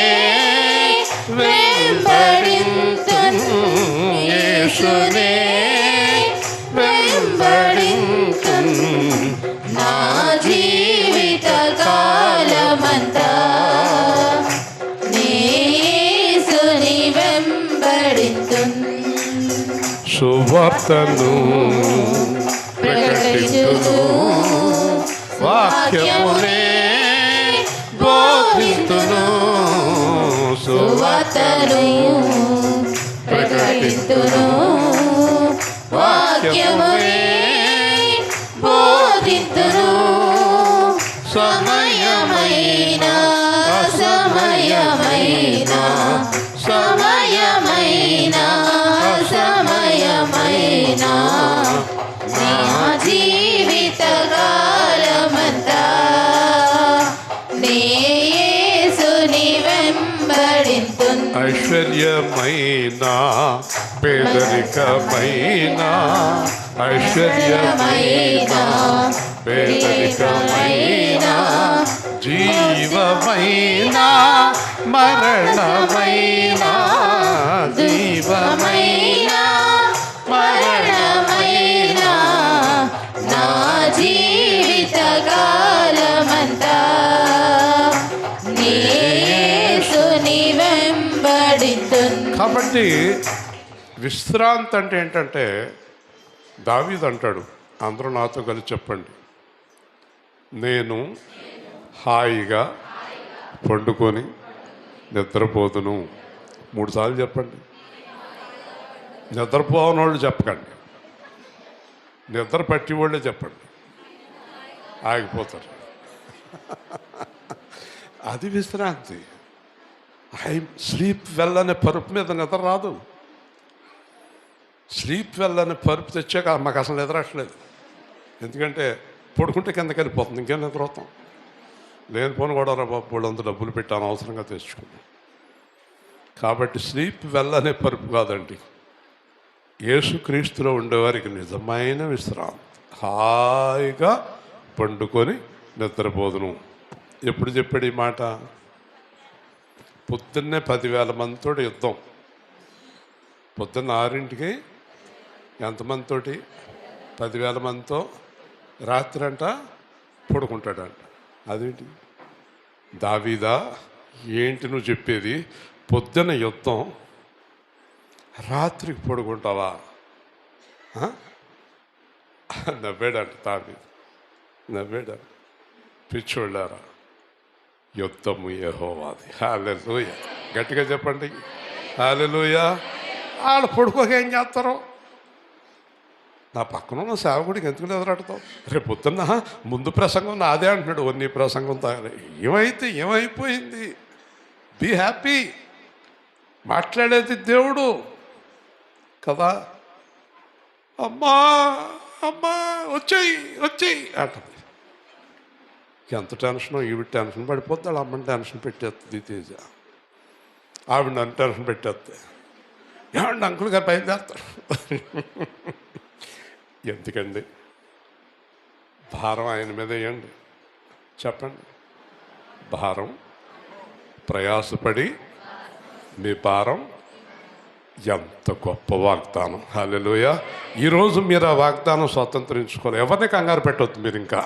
వెంబడింతున్ యేసునే వెంబడింతున్. నా జీవిత కాలమంతా నీ యేసుని వెంబడింతున్. సువార్తను ప్రకటించును, వాక్యమునే బోధింతును. సువార్తను ప్రకటింతును, వాక్యమునే బోధింతును. సమయమైన సమయమైన సమయమైన సమయమైన నా జీవిత కాలమంతా నీ యేసుని వెంబడింతున్. ఐశ్వర్యమైన పేదరికమైన ఐశ్వర్యమైన పేదరికమైన జీవమైన మరణమైన జీవమైన మరణమైన నా జీవిత కాలమంతా నీ యేసుని వెంబడింతున్. కాబట్టి విశ్రాంతి అంటే ఏంటంటే దావీదు అంటాడు, అందరూ నాతో కలిసి చెప్పండి, నేను హాయిగా పండుకొని నిద్రపోదును. 3 సార్లు చెప్పండి. నిద్రపోని వాళ్ళు చెప్పకండి, నిద్ర పట్టి వాళ్ళే చెప్పండి, ఆగిపోతారు. అది విశ్రాంతి. ఐ స్లీప్ వెల్ అనే పరుపు మీద నిద్ర రాదు. స్లీప్ వెల్ అనే పరుపు తెచ్చాక మాకు అసలు నిద్రట్లేదు. ఎందుకంటే పడుకుంటే కిందకి వెళ్ళిపోతుంది, ఇంకేం నిద్రపోతాం. లేనిపోను కూడా రా బాబు వాళ్ళంతా డబ్బులు పెట్టి అనవసరంగా తెచ్చుకున్నాం. కాబట్టి స్లీప్ వెల్ అనే పరుపు కాదండి, యేసుక్రీస్తులో ఉండేవారికి నిజమైన విశ్రాంతి. హాయిగా పండుకొని నిద్రపోదును. ఎప్పుడు చెప్పాడు ఈ మాట? పొద్దున్నే 10,000 మందితో యుద్ధం. పొద్దున్న 6ంటికి ఎంతమందితోటి? 10,000 మందితో. రాత్రి అంట పడుకుంటాడంట. అదేంటి దావీదా, ఏంటి నువ్వు చెప్పేది? పొద్దున్న యుద్ధం, రాత్రికి పడుకుంటావా? నవ్వాడంట దావీదు, నవ్వాడంట. పిచ్చోళ్ళారా, యుద్ధము యెహోవాది. హల్లెలూయా. గట్టిగా చెప్పండి హల్లెలూయా. వాళ్ళు పడుకోక ఏం చేస్తారు? నా పక్కన ఉన్న సేవకుడికి ఎందుకు ఎదురాడతావు? రేపు పొద్దున్న ముందు ప్రసంగం నాదే అంటున్నాడు, నీ ప్రసంగం తాగలే. ఏమైతే ఏమైపోయింది? Be happy. మాట్లాడేది దేవుడు కదా. అమ్మా అమ్మా వచ్చేయి వచ్చేయి అంటుంది. ఎంత టెన్షనో, ఈవిడ టెన్షన్ పడిపోద్ది, వాళ్ళ అమ్మని టెన్షన్ పెట్టేస్తుంది తేజ. ఆవిడ నన్ను టెన్షన్ పెట్టేస్తుంది. ఏమండి అంకుల్ గారు బయలుదేరుతారు. ఎందుకండి? భారం ఆయన మీద వేయండి. చెప్పండి. భారం ప్రయాసపడి మీ భారం. ఎంత గొప్ప వాగ్దానం! హల్లెలూయా! ఈరోజు మీరు ఆ వాగ్దానం స్వతంత్రించుకోవాలి. ఎవరిని కంగారు పెట్టవద్దు మీరు. ఇంకా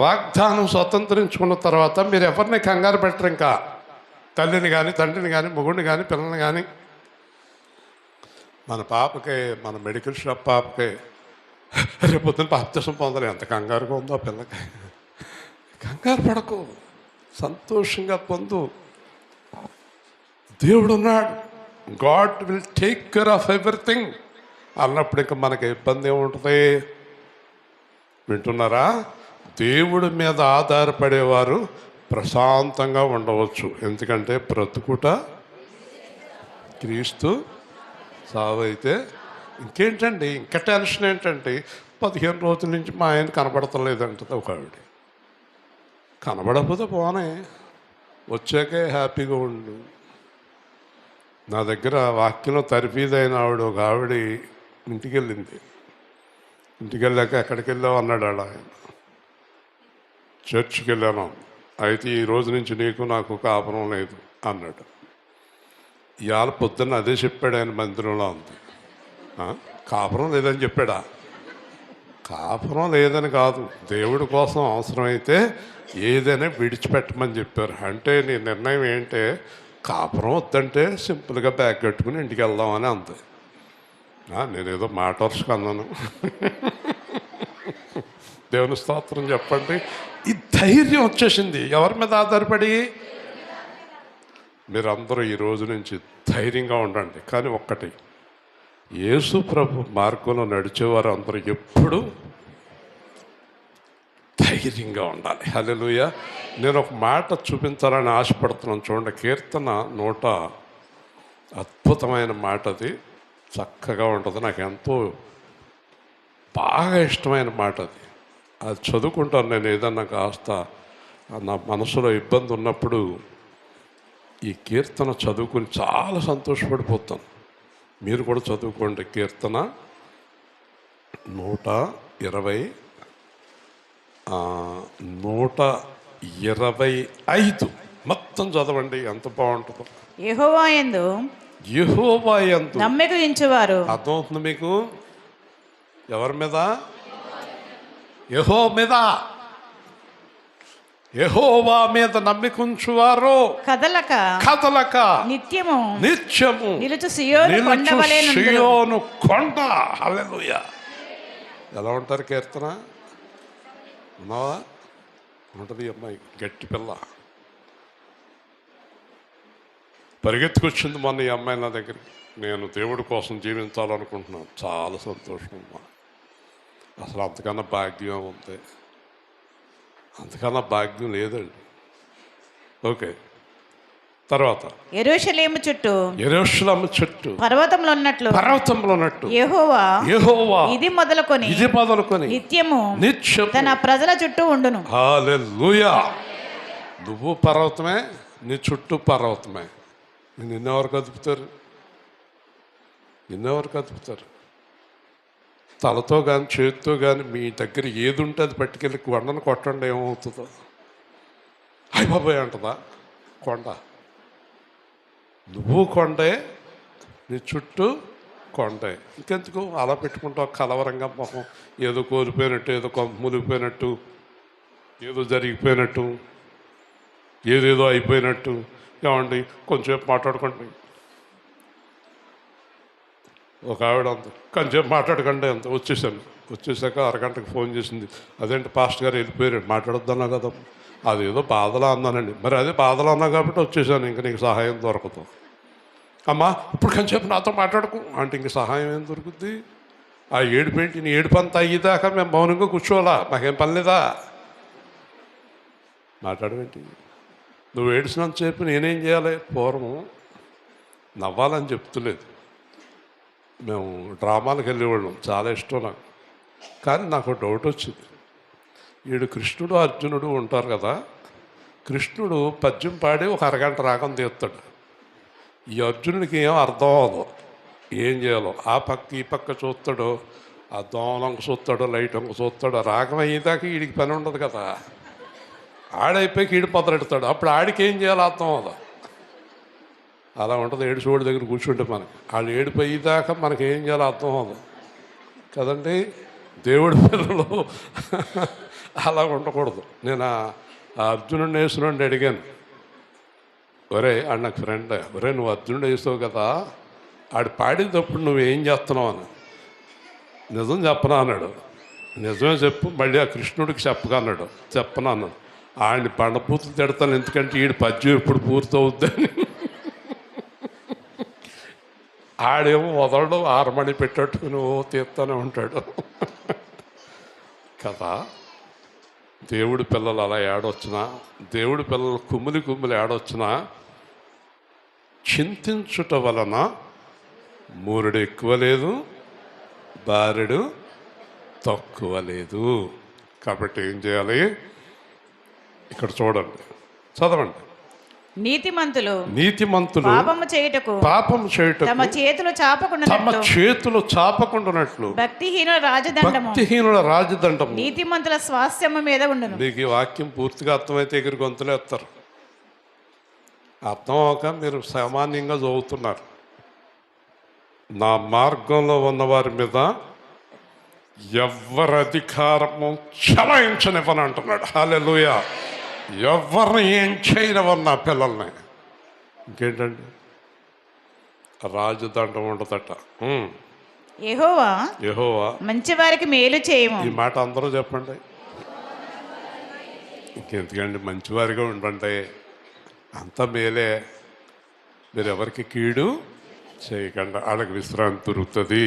వాగ్దానం స్వతంత్రించుకున్న తర్వాత మీరు ఎవరిని కంగారు పెట్టరు. ఇంకా తల్లిని కానీ, తండ్రిని కానీ, మొగుడిని కానీ, పిల్లల్ని కానీ. మన పాపకే, మన మెడికల్ షాప్ పాపకే రేపు పొద్దున్న బాప్తిసం పొందాలి. ఎంత కంగారుగా ఉందో ఆ పిల్లకి. కంగారు పడకు, సంతోషంగా పొందు. దేవుడు ఉన్నాడు. God will take care of everything అన్నప్పుడు ఇంకా మనకి ఇబ్బంది ఏముంటుంది? వింటున్నారా? దేవుడి మీద ఆధారపడేవారు ప్రశాంతంగా ఉండవచ్చు. ఎందుకంటే బ్రతుకుట క్రీస్తు, సావైతే ఇంకేంటండి? ఇంకా టెన్షన్ ఏంటంటే 15 రోజుల నుంచి మా ఆయన కనబడతలేదంటుంది ఒక ఆవిడ. కనబడకపోతే పోనే, వచ్చాకే హ్యాపీగా ఉండు. నా దగ్గర వాక్యంలో తరిఫీదైన ఒక ఆవిడ ఇంటికి వెళ్ళింది. ఇంటికి వెళ్ళాక ఎక్కడికి వెళ్ళావు అన్నాడు ఆయన. చర్చికి వెళ్ళాను. అయితే ఈ రోజు నుంచి నీకు నాకు కాపురం లేదు అన్నాడు. ఇవాళ పొద్దున్న అదే చెప్పాడు ఆయన మందిరంలో ఉంది. కాపురం లేదని చెప్పాడా? కాపురం లేదని కాదు, దేవుడి కోసం అవసరమైతే ఏదైనా విడిచిపెట్టమని చెప్పారు. అంటే నీ నిర్ణయం ఏంటే? కాపురం వద్దంటే సింపుల్గా బ్యాగ్ కట్టుకుని ఇంటికి వెళ్దామని అంది. నేనేదో మాట వరుసగా అన్నాను. దేవుని స్తోత్రం చెప్పండి. ఈ ధైర్యం వచ్చేసింది ఎవరి మీద ఆధారపడి? మీరందరూ ఈ రోజు నుంచి ధైర్యంగా ఉండండి. కానీ ఒక్కటి, యేసు ప్రభు మార్గంలో నడిచేవారు అందరూ ఎప్పుడూ ధైర్యంగా ఉండాలి. హల్లెలూయా! నేను ఒక మాట చూపించాలని ఆశపడుతున్నాను. చూడండి, కీర్తన 100 అద్భుతమైన మాట. అది చక్కగా ఉంటుంది. నాకు ఎంతో బాగా ఇష్టమైన మాట అది. అది చదువుకుంటాను నేను. ఏదన్నా కాస్త నా మనసులో ఇబ్బంది ఉన్నప్పుడు ఈ కీర్తన చదువుకుని చాలా సంతోషపడిపోతాను. మీరు కూడా చదువుకోండి. కీర్తన 125 మొత్తం చదవండి. ఎంత బాగుంటుందో. యెహోవా యందు నమ్మిక ఉంచువారు. అర్థమవుతుంది మీకు? ఎవరి మీద? యెహోవా మీద నమ్మిక ఉంచువారు కదలక నిత్యము నిలుచు సియోను కొండ. హల్లెలూయా! ఎలా ఉంటారు? కీర్తన ఉన్నావా? ఉంటుంది. అమ్మాయి గట్టి పిల్ల పరిగెత్తుకొచ్చింది మొన్న ఈ అమ్మాయి నా దగ్గరికి. నేను దేవుడి కోసం జీవించాలనుకుంటున్నాను. చాలా సంతోషం అమ్మా. అసలు అంతకన్నా భాగ్యం ఉంది? అంతకన్నా భాగ్యం లేదండి. ఓకే, తర్వాత యెరూషలేము చుట్టూ పర్వతంలో ఉన్నట్టు యెహోవా ఇది మొదలుకొని నిత్యము తన ప్రజల చుట్టూ ఉండును. హల్లెలూయా! నువ్వు పర్వతమే, నీ చుట్టూ పర్వతమే. నిన్నెవరు కదుపుతారు? తలతో కానీ చేతితో కానీ మీ దగ్గర ఏది ఉంటే అది పట్టుకెళ్ళి కొండను కొట్టండి, ఏమవుతుందో? అయ్య బాబాయ్ అంటదా కొండ? నువ్వు కొండే, నీ చుట్టూ కొండే. ఇంకెందుకు అలా పెట్టుకుంటావు కలవరంగా? మొహం ఏదో కోల్పోయినట్టు, ఏదో మునిగిపోయినట్టు, ఏదో జరిగిపోయినట్టు, ఏదేదో అయిపోయినట్టు. ఏమండి కొంచెంసేపు మాట్లాడుకోండి. ఒక ఆవిడ అంత కొంచెంసేపు మాట్లాడకండి అంత. వచ్చేసాక అరగంటకు ఫోన్ చేసింది. అదేంటి పాస్టర్ గారు వెళ్ళిపోయారు, మాట్లాడొద్దన్నా కదా. అదేదో బాధలా అన్నానండి. మరి అదే బాధలు అన్నా కాబట్టి వచ్చేసాను. ఇంక నీకు సహాయం దొరకదు. అమ్మా ఇప్పుడు కొంచెంసేపు నాతో మాట్లాడుకు అంటే ఇంక సహాయం ఏం దొరుకుద్ది? ఆ ఏడుపేంటి? నీ ఏడుపు అంతా అయ్యేదాకా మేము మౌనంగా కూర్చోవాలా? మాకేం పని లేదా? మాట్లాడవేంటి? నువ్వు ఏడిసినంతసేపు నేనేం చేయాలి? పూర్వం నవ్వాలని చెప్తులేదు. మేము డ్రామాలకు వెళ్ళేవాళ్ళం, చాలా ఇష్టం నాకు. కానీ నాకు డౌట్ వచ్చింది. ఈడు కృష్ణుడు అర్జునుడు ఉంటారు కదా. కృష్ణుడు పద్యం పాడి ఒక అరగంట రాగం తీస్తాడు. ఈ అర్జునుడికి ఏం అర్థం అవ్వదు, ఏం చేయాలో. ఆ పక్క ఈ పక్క చూస్తాడు, ఆ దోమలంక చూస్తాడు, లైట్ వంక చూస్తాడు. రాగం అయ్యేదాకా వీడికి పని ఉండదు కదా. ఆడైపోయి ఈడు పొదరెడతాడు, అప్పుడు ఆడికి ఏం చేయాలో అర్థం అవ్వదు. అలా ఉంటుంది ఏడుచోడి దగ్గర కూర్చుంటే మనకి. వాళ్ళు ఏడిపోయేదాకా మనకి ఏం చేయాలో అర్థం అవ్వదు కదండి. దేవుడి పిల్లలు అలా ఉండకూడదు. నేను ఆ అర్జునుడిని వేసుకుని అడిగాను, ఒరే ఆడు నాకు ఫ్రెండ్, ఒరే నువ్వు అర్జునుడు వేసావు కదా, ఆడు పాడేటప్పుడు నువ్వేం చేస్తున్నావు అని. నిజం చెప్పనా అన్నాడు. నిజమే చెప్పు, మళ్ళీ ఆ కృష్ణుడికి చెప్పగా అన్నాడు. చెప్పనా అన్నాడు. ఆడిని బండపూతులు తిడతాను, ఎందుకంటే ఈడు పద్యం ఎప్పుడు పూర్తవుద్దని. ఆడేమో వదలడం, ఆరమణి పెట్టట్టుకుని ఓ తీస్తూనే ఉంటాడు కదా. దేవుడి పిల్లలు అలా ఏడొచ్చినా, దేవుడి పిల్లలు కుమ్మిలి కుమ్మిలి ఏడొచ్చినా, చింతించుట వలన మూరుడు ఎక్కువ లేదు, బారెడు తక్కువ లేదు. కాబట్టి ఏం చేయాలి? ఇక్కడ చూడండి, చదవండి. నీతిమంతులు పాపము చేయుటకు తమ చేతులు చాపకుండానట్లు భక్తిహీనుల రాజదండము నీతిమంతుల స్వాస్థ్యము మీద ఉండును. మీకు ఈ వాక్యం పూర్తిగా అర్థమైతే ఎగిరి గొంతులేస్తారు. అర్థం అవక మీరు సామాన్యంగా చదువుతున్నారు. నా మార్గంలో ఉన్నవారి మీద ఎవరి అధికారము చలాయించనివ్వని అంటున్నాడు. హల్లెలూయా. ఎవరిని ఏం చేయనివ్వరు నా పిల్లల్ని. ఇంకేంటండి, రాజదండం ఉండదట. యెహోవా మంచి వారికి మేలు చేయము. ఈ మాట అందరూ చెప్పండి. ఇంకెందుకండి, మంచివారిగా ఉండండి, అంత మేలే. మీరు ఎవరికి కీడు చేయకండి, వాళ్ళకి విశ్రాంతి దొరుకుతుంది.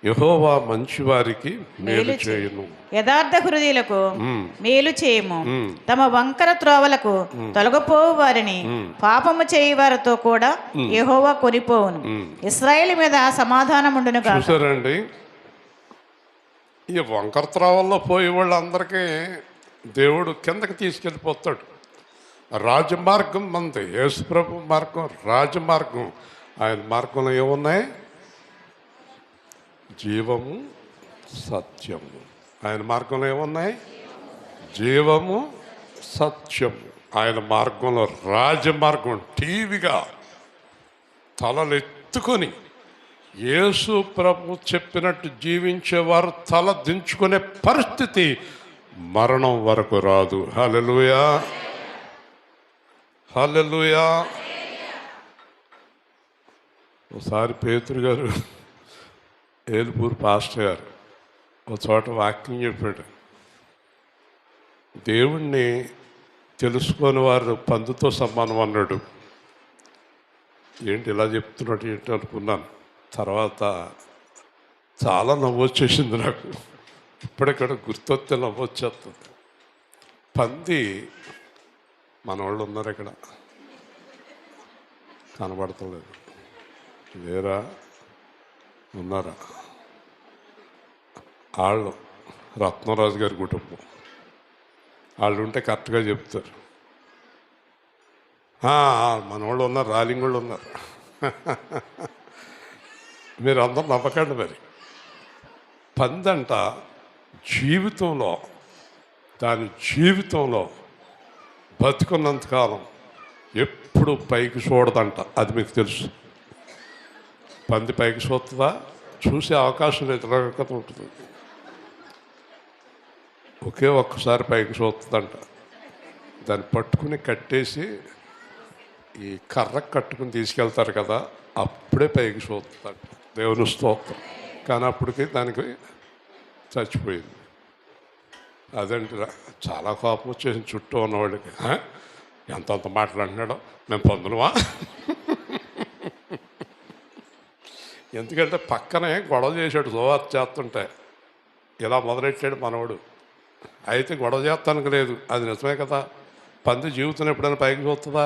యెహోవా మంచివారికి మేలు చేయును, యథార్థ హృదయులకు మేలు చేయము. తమ వంకర త్రోవలకు తొలగపోవు వారిని పాపము చేయి వారితో కూడా యెహోవా కొనిపోవును. ఇశ్రాయేలు మీద సమాధానం ఉండును గాక. చూసారండి, ఈ వంకర త్రోవల్లో పోయే వాళ్ళందరికీ దేవుడు కిందకి తీసుకెళ్ళిపోతాడు. రాజమార్గం మంది, యేసుప్రభు మార్గం రాజమార్గం. ఆయన మార్గంలో ఏమున్నాయి? జీవము, సత్యము. ఆయన మార్గంలో ఏమున్నాయి? జీవము, సత్యము. ఆయన మార్గంలో రాజమార్గం. టీవీగా తలలు ఎత్తుకొని యేసు ప్రభు చెప్పినట్టు జీవించేవారు తల దించుకునే పరిస్థితి మరణం వరకు రాదు. హల్లెలూయా, హల్లెలూయా. ఒకసారి పేతురు గారు, ఏలుపూరు పాస్టర్ గారు ఒక చోట వాక్యం చెప్పాడు. దేవుణ్ణి తెలుసుకొని వారు పందుతో సమానం అన్నాడు. ఏంటి ఇలా చెప్తున్నాడు ఏంటి అనుకున్నాను. తర్వాత చాలా నవ్వు వచ్చేసింది నాకు. ఇప్పటిక్కడ గుర్తొస్తే నవ్వు వచ్చేస్తుంది. పంది, మన వాళ్ళు ఉన్నారు ఇక్కడ, కనబడతలేదు, లేరా? ఉన్నారా? వాళ్ళు రత్నరాజు గారి కుటుంబం. వాళ్ళు ఉంటే కరెక్ట్గా చెప్తారు. మన వాళ్ళు ఉన్నారు, రాలింగ్ వాళ్ళు ఉన్నారు. మీరు అందరూ నవ్వకండి. మరి పందంట జీవితంలో, దాని జీవితంలో బతుకున్నంతకాలం ఎప్పుడు పైకి చూడదంట. అది మీకు తెలుసు. పంది పైకి చూస్తుందా? చూసే అవకాశం లేదు, రకత ఉంటుంది. ఒకే ఒక్కసారి పైకి చూస్తుందంట. దాన్ని పట్టుకుని కట్టేసి ఈ కర్ర కట్టుకుని తీసుకెళ్తారు కదా, అప్పుడే పైకి చూస్తుందంట. దేవుని స్తోత్రం. కానీ అప్పటికి దానికి చచ్చిపోయింది. అదంటే చాలా కోపం వచ్చేసి చుట్టూ ఉన్నవాళ్ళకి, ఎంతంత మాట్లాడినాడో, మేము పందులమా? ఎందుకంటే పక్కనే గొడవ చేశాడు సువార్త చేస్తుంటే. ఇలా మొదలెట్టాడు మనవాడు. అయితే గొడవ చేస్తానికి లేదు, అది నిజమే కదా. పంది జీవితం ఎప్పుడైనా పైకి చూస్తుందా?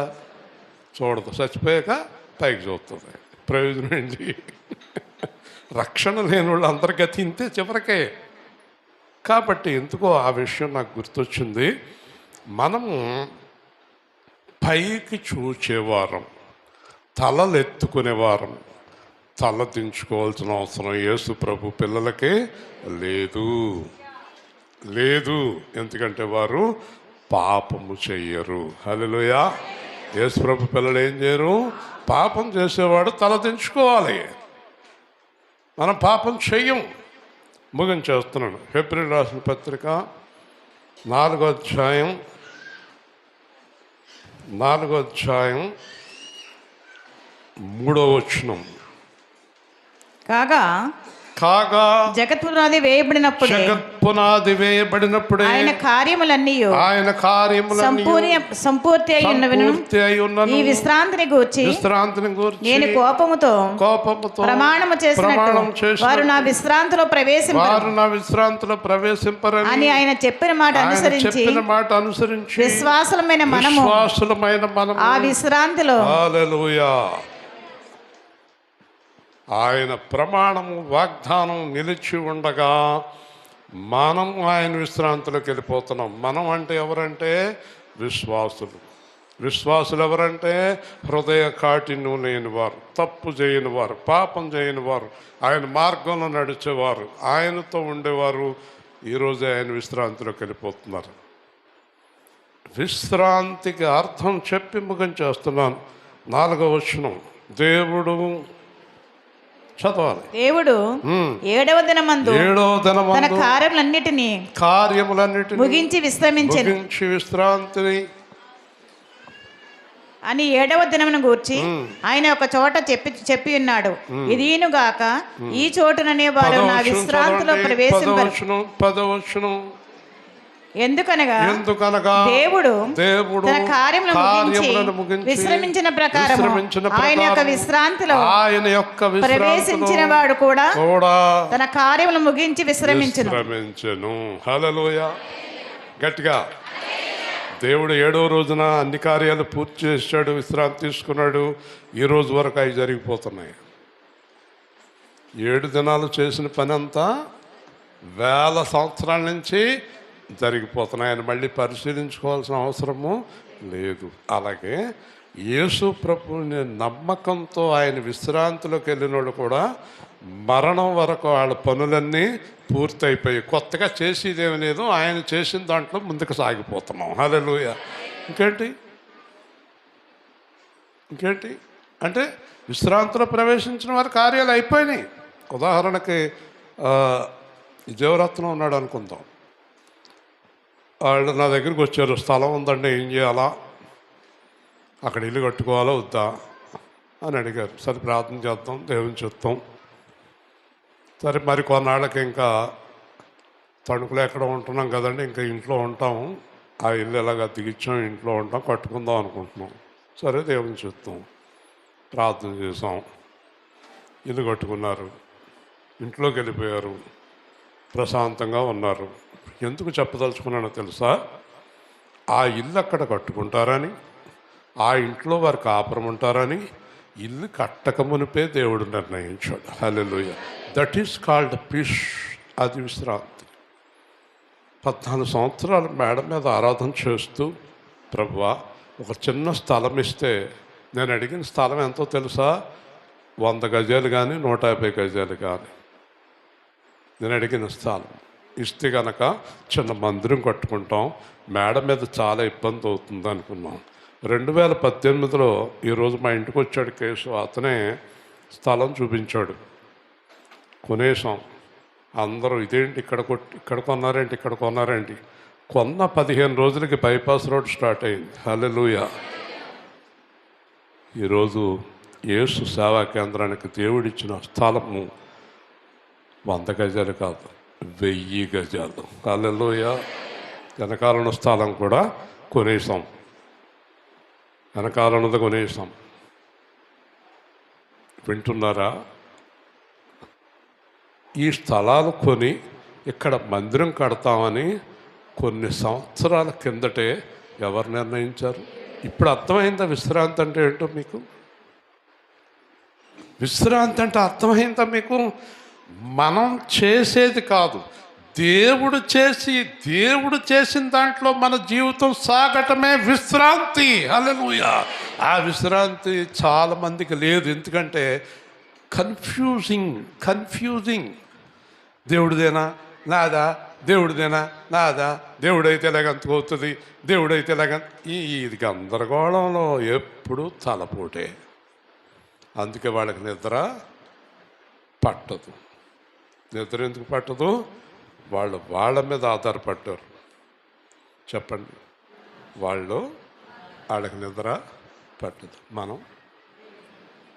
చూడదు. చచ్చిపోయాక పైకి చూస్తుంది. ప్రయోజనం ఏంటి? రక్షణ లేని వాళ్ళు అందరికీ తింటే చివరికే. కాబట్టి ఎందుకో ఆ విషయం నాకు గుర్తొచ్చింది. మనము పైకి చూచేవారం, తలలు ఎత్తుకునేవారం. తల దించుకోవాల్సిన అవసరం యేసు ప్రభు పిల్లలకే లేదు. ఎందుకంటే వారు పాపము చెయ్యరు. హల్లెలూయా. యేసు ప్రభు పిల్లలు ఏం చేయరు? పాపం చేసేవాడు తల దించుకోవాలి. మనం పాపం చెయ్యం. ముగించేస్తున్నాను. ఫిబ్రవరి రాసిన పత్రిక 4వ అధ్యాయం 3వ వచనం. కాగా జగత్ పునాది వేయబడినప్పుడే ఆయన కార్యములన్నీ సంపూర్తి అయి ఉన్నవి. ఈ విశ్రాంతిని గూర్చి నేను కోపముతో ప్రమాణము చేసినట్టు వారు నా విశ్రాంతిలో ప్రవేశింపరు అని ఆయన చెప్పిన మాట అనుసరించి విశ్వాసులమైన మనము ఆ విశ్రాంతిలో హల్లెలూయా ఆయన ప్రమాణము వాగ్దానం నిలిచి ఉండగా మనం ఆయన విశ్రాంతిలోకి వెళ్ళిపోతున్నాం. మనం అంటే ఎవరంటే విశ్వాసులు ఎవరంటే హృదయ కాఠిన్యం లేని వారు, తప్పు చేయని వారు, పాపం చేయని వారు, ఆయన మార్గంలో నడిచేవారు, ఆయనతో ఉండేవారు. ఈరోజే ఆయన విశ్రాంతిలోకి వెళ్ళిపోతున్నారు. విశ్రాంతికి అర్థం చెప్పి ముగించేస్తున్నాను. 4వ వచనం. దేవుడు చదవాలి. దేవుడు 7వ దినమందు తన కార్యములన్నిటినీ ముగించి విశ్రాంతిని అని 7వ దినమును గూర్చి ఆయన ఒక చోట చెప్పి ఉన్నాడు. ఇదినుగాక ఈ చోటుననే వారు నా విశ్రాంతిలో ప్రవేశింపరు. 10వ వచనం. ఎందుకనగా దేవుడు తన కార్యములను ముగించి విశ్రమించిన ప్రకారం ఆయన యొక్క విశ్రాంతిలో ప్రవేశించిన వాడు కూడా తన కార్యములను ముగించి విశ్రమించును. హల్లెలూయా. గట్టిగా. దేవుడు 7వ రోజున అన్ని కార్యాలు పూర్తి చేశాడు, విశ్రాంతి తీసుకున్నాడు. ఈ రోజు వరకు అవి జరిగిపోతున్నాయి. 7 దినాలు చేసిన పని అంతా 1000 సంవత్సరాల నుంచి జరిగిపోతున్నాయి. ఆయన మళ్ళీ పరిశీలించుకోవాల్సిన అవసరము లేదు. అలాగే యేసు ప్రభువుని నమ్మకంతో ఆయన విశ్రాంతిలోకి వెళ్ళినోడు కూడా మరణం వరకు వాళ్ళ పనులన్నీ పూర్తయిపోయి కొత్తగా చేసేదేమీ లేదు. ఆయన చేసిన దాంట్లో ముందుకు సాగిపోతున్నాం. హల్లెలూయా. ఇంకేంటి అంటే విశ్రాంతిలో ప్రవేశించిన వారి కార్యాలు అయిపోయినాయి. ఉదాహరణకి జీవరత్నం ఉన్నాడు అనుకుందాం. వాళ్ళు నా దగ్గరికి వచ్చారు, స్థలం ఉందండి, ఏం చేయాలా, అక్కడ ఇల్లు కట్టుకోవాలా వద్దా అని అడిగారు. సరే ప్రార్థన చేద్దాం, దేవుని చెప్తాం. సరే మరి కొన్నాళ్ళకి ఇంకా తణుకులు ఎక్కడ ఉంటున్నాం కదండి, ఇంకా ఇంట్లో ఉంటాము, ఆ ఇల్లు ఎలాగ దిగిచ్చాం, ఇంట్లో ఉంటాం, కట్టుకుందాం అనుకుంటున్నాం. సరే దేవుని చెప్తాం, ప్రార్థన చేసాం, ఇల్లు కట్టుకున్నారు, ఇంట్లోకి వెళ్ళిపోయారు, ప్రశాంతంగా ఉన్నారు. ఎందుకు చెప్పదలుచుకున్నానో తెలుసా? ఆ ఇల్లు అక్కడ కట్టుకుంటారని, ఆ ఇంట్లో వారు కాపురం ఉంటారని ఇల్లు కట్టక మునిపే దేవుడు నిర్ణయించాడు. Hallelujah. That is called peace. అది విశ్రాంతి. 14 సంవత్సరాలు మేడ మీద ఆరాధన చేస్తూ, ప్రభువా ఒక చిన్న స్థలం ఇస్తే, నేను అడిగిన స్థలం ఎంతో తెలుసా? 100 గజాలు కానీ 150 గజాలు కానీ నేను అడిగిన స్థలం ఇస్తే కనుక చిన్న మందిరం కట్టుకుంటాం, మేడ మీద చాలా ఇబ్బంది అవుతుంది అనుకున్నాం. 2018లో ఈరోజు మా ఇంటికి వచ్చాడు కేసు. అతనే స్థలం చూపించాడు, కొనేసాం. అందరూ ఇదేంటి ఇక్కడ కొన్నారేంటి. కొన్న 15 రోజులకి బైపాస్ రోడ్ స్టార్ట్ అయింది. హల్లెలూయా. ఈరోజు యేసు సేవా కేంద్రానికి దేవుడిచ్చిన స్థలము 100 గజాలు కాదు, 1000 గజాలు. హల్లెలూయా. వెనకాలన్న స్థలం కూడా కొనేసాం, వెనకాలన్నది కొనేసాం. వింటున్నారా? ఈ స్థలాలు కొని ఇక్కడ మందిరం కడతామని కొన్ని సంవత్సరాల కిందటే ఎవరు నిర్ణయించారు? ఇప్పుడు అర్థమైందా విశ్రాంతి అంటే ఏంటో మీకు? విశ్రాంతి అంటే అర్థమైందా మీకు? మనం చేసేది కాదు, దేవుడు చేసిన దాంట్లో మన జీవితం సాగటమే విశ్రాంతి. హల్లెలూయా. ఆ విశ్రాంతి చాలామందికి లేదు. ఎందుకంటే కన్ఫ్యూజింగ్ దేవుడిదేనా నాదా, దేవుడిదేనా నాదా, దేవుడైతే ఎలాగంతకు అవుతుంది, దేవుడైతే ఇది గందరగోళంలో ఎప్పుడు తలపోటే. అందుకే వాళ్ళకి నిద్ర పట్టదు. నిద్ర ఎందుకు పట్టదు? వాళ్ళ మీద ఆధారపడ్డారు. చెప్పండి, వాళ్ళకి నిద్ర పట్టదు. మనం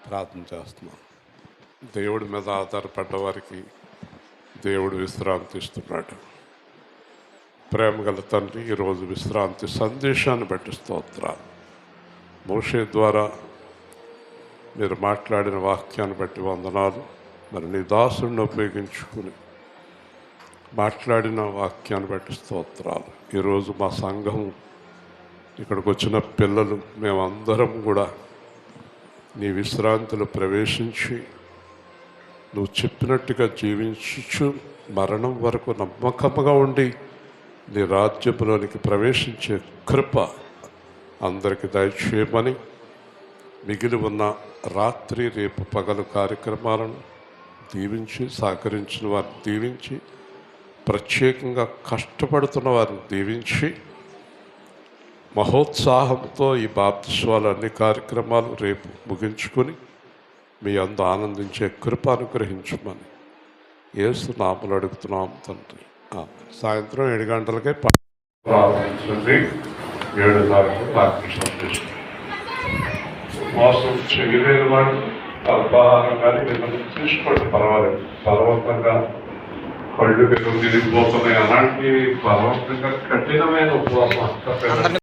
ప్రార్థన చేస్తున్నాం. దేవుడి మీద ఆధారపడ్డ వారికి దేవుడు విశ్రాంతి ఇస్తున్నాడు. ప్రేమ గల తండ్రి, ఈరోజు విశ్రాంతి సందేశాన్ని బట్టి స్తోత్రాలు. మోషే ద్వారా మీరు మాట్లాడిన వాక్యాన్ని బట్టి వందనాలు. మరి నీ దాసుడిని ఉపయోగించుకుని మాట్లాడిన వాక్యాన్ని బట్టి స్తోత్రాలు. ఈరోజు మా సంఘం, ఇక్కడికి వచ్చిన పిల్లలు, మేమందరం కూడా నీ విశ్రాంతిలో ప్రవేశించి నువ్వు చెప్పినట్టుగా జీవించు మరణం వరకు నమ్మకముగా ఉండి నీ రాజ్యంలోనికి ప్రవేశించే కృప అందరికీ దయచేయమని, మిగిలి ఉన్న రాత్రి రేపు పగలు కార్యక్రమాలను దీవించి, సహకరించిన వారిని దీవించి, ప్రత్యేకంగా కష్టపడుతున్న వారిని దీవించి, మహోత్సాహంతో ఈ బాప్తిస్వాల అన్ని కార్యక్రమాలు రేపు ముగించుకొని మీ అందు ఆనందించే కృప అనుగ్రహించమని యేసు నామములో అడుగుతున్నాం తండ్రి. సాయంత్రం 7 గంటలకే ప్రారంభించండి. 7:30కు వాక్యం సందేశం. మోసం చేయలేని వాడు అల్పాహారం కానీ మిమ్మల్ని తీసుకోండి, పర్వాలేదు. బలవంతంగా కళ్ళు తిరిగిపోతున్నాయి అలాంటి బలవంతంగా కఠినమైన ఉపవాసం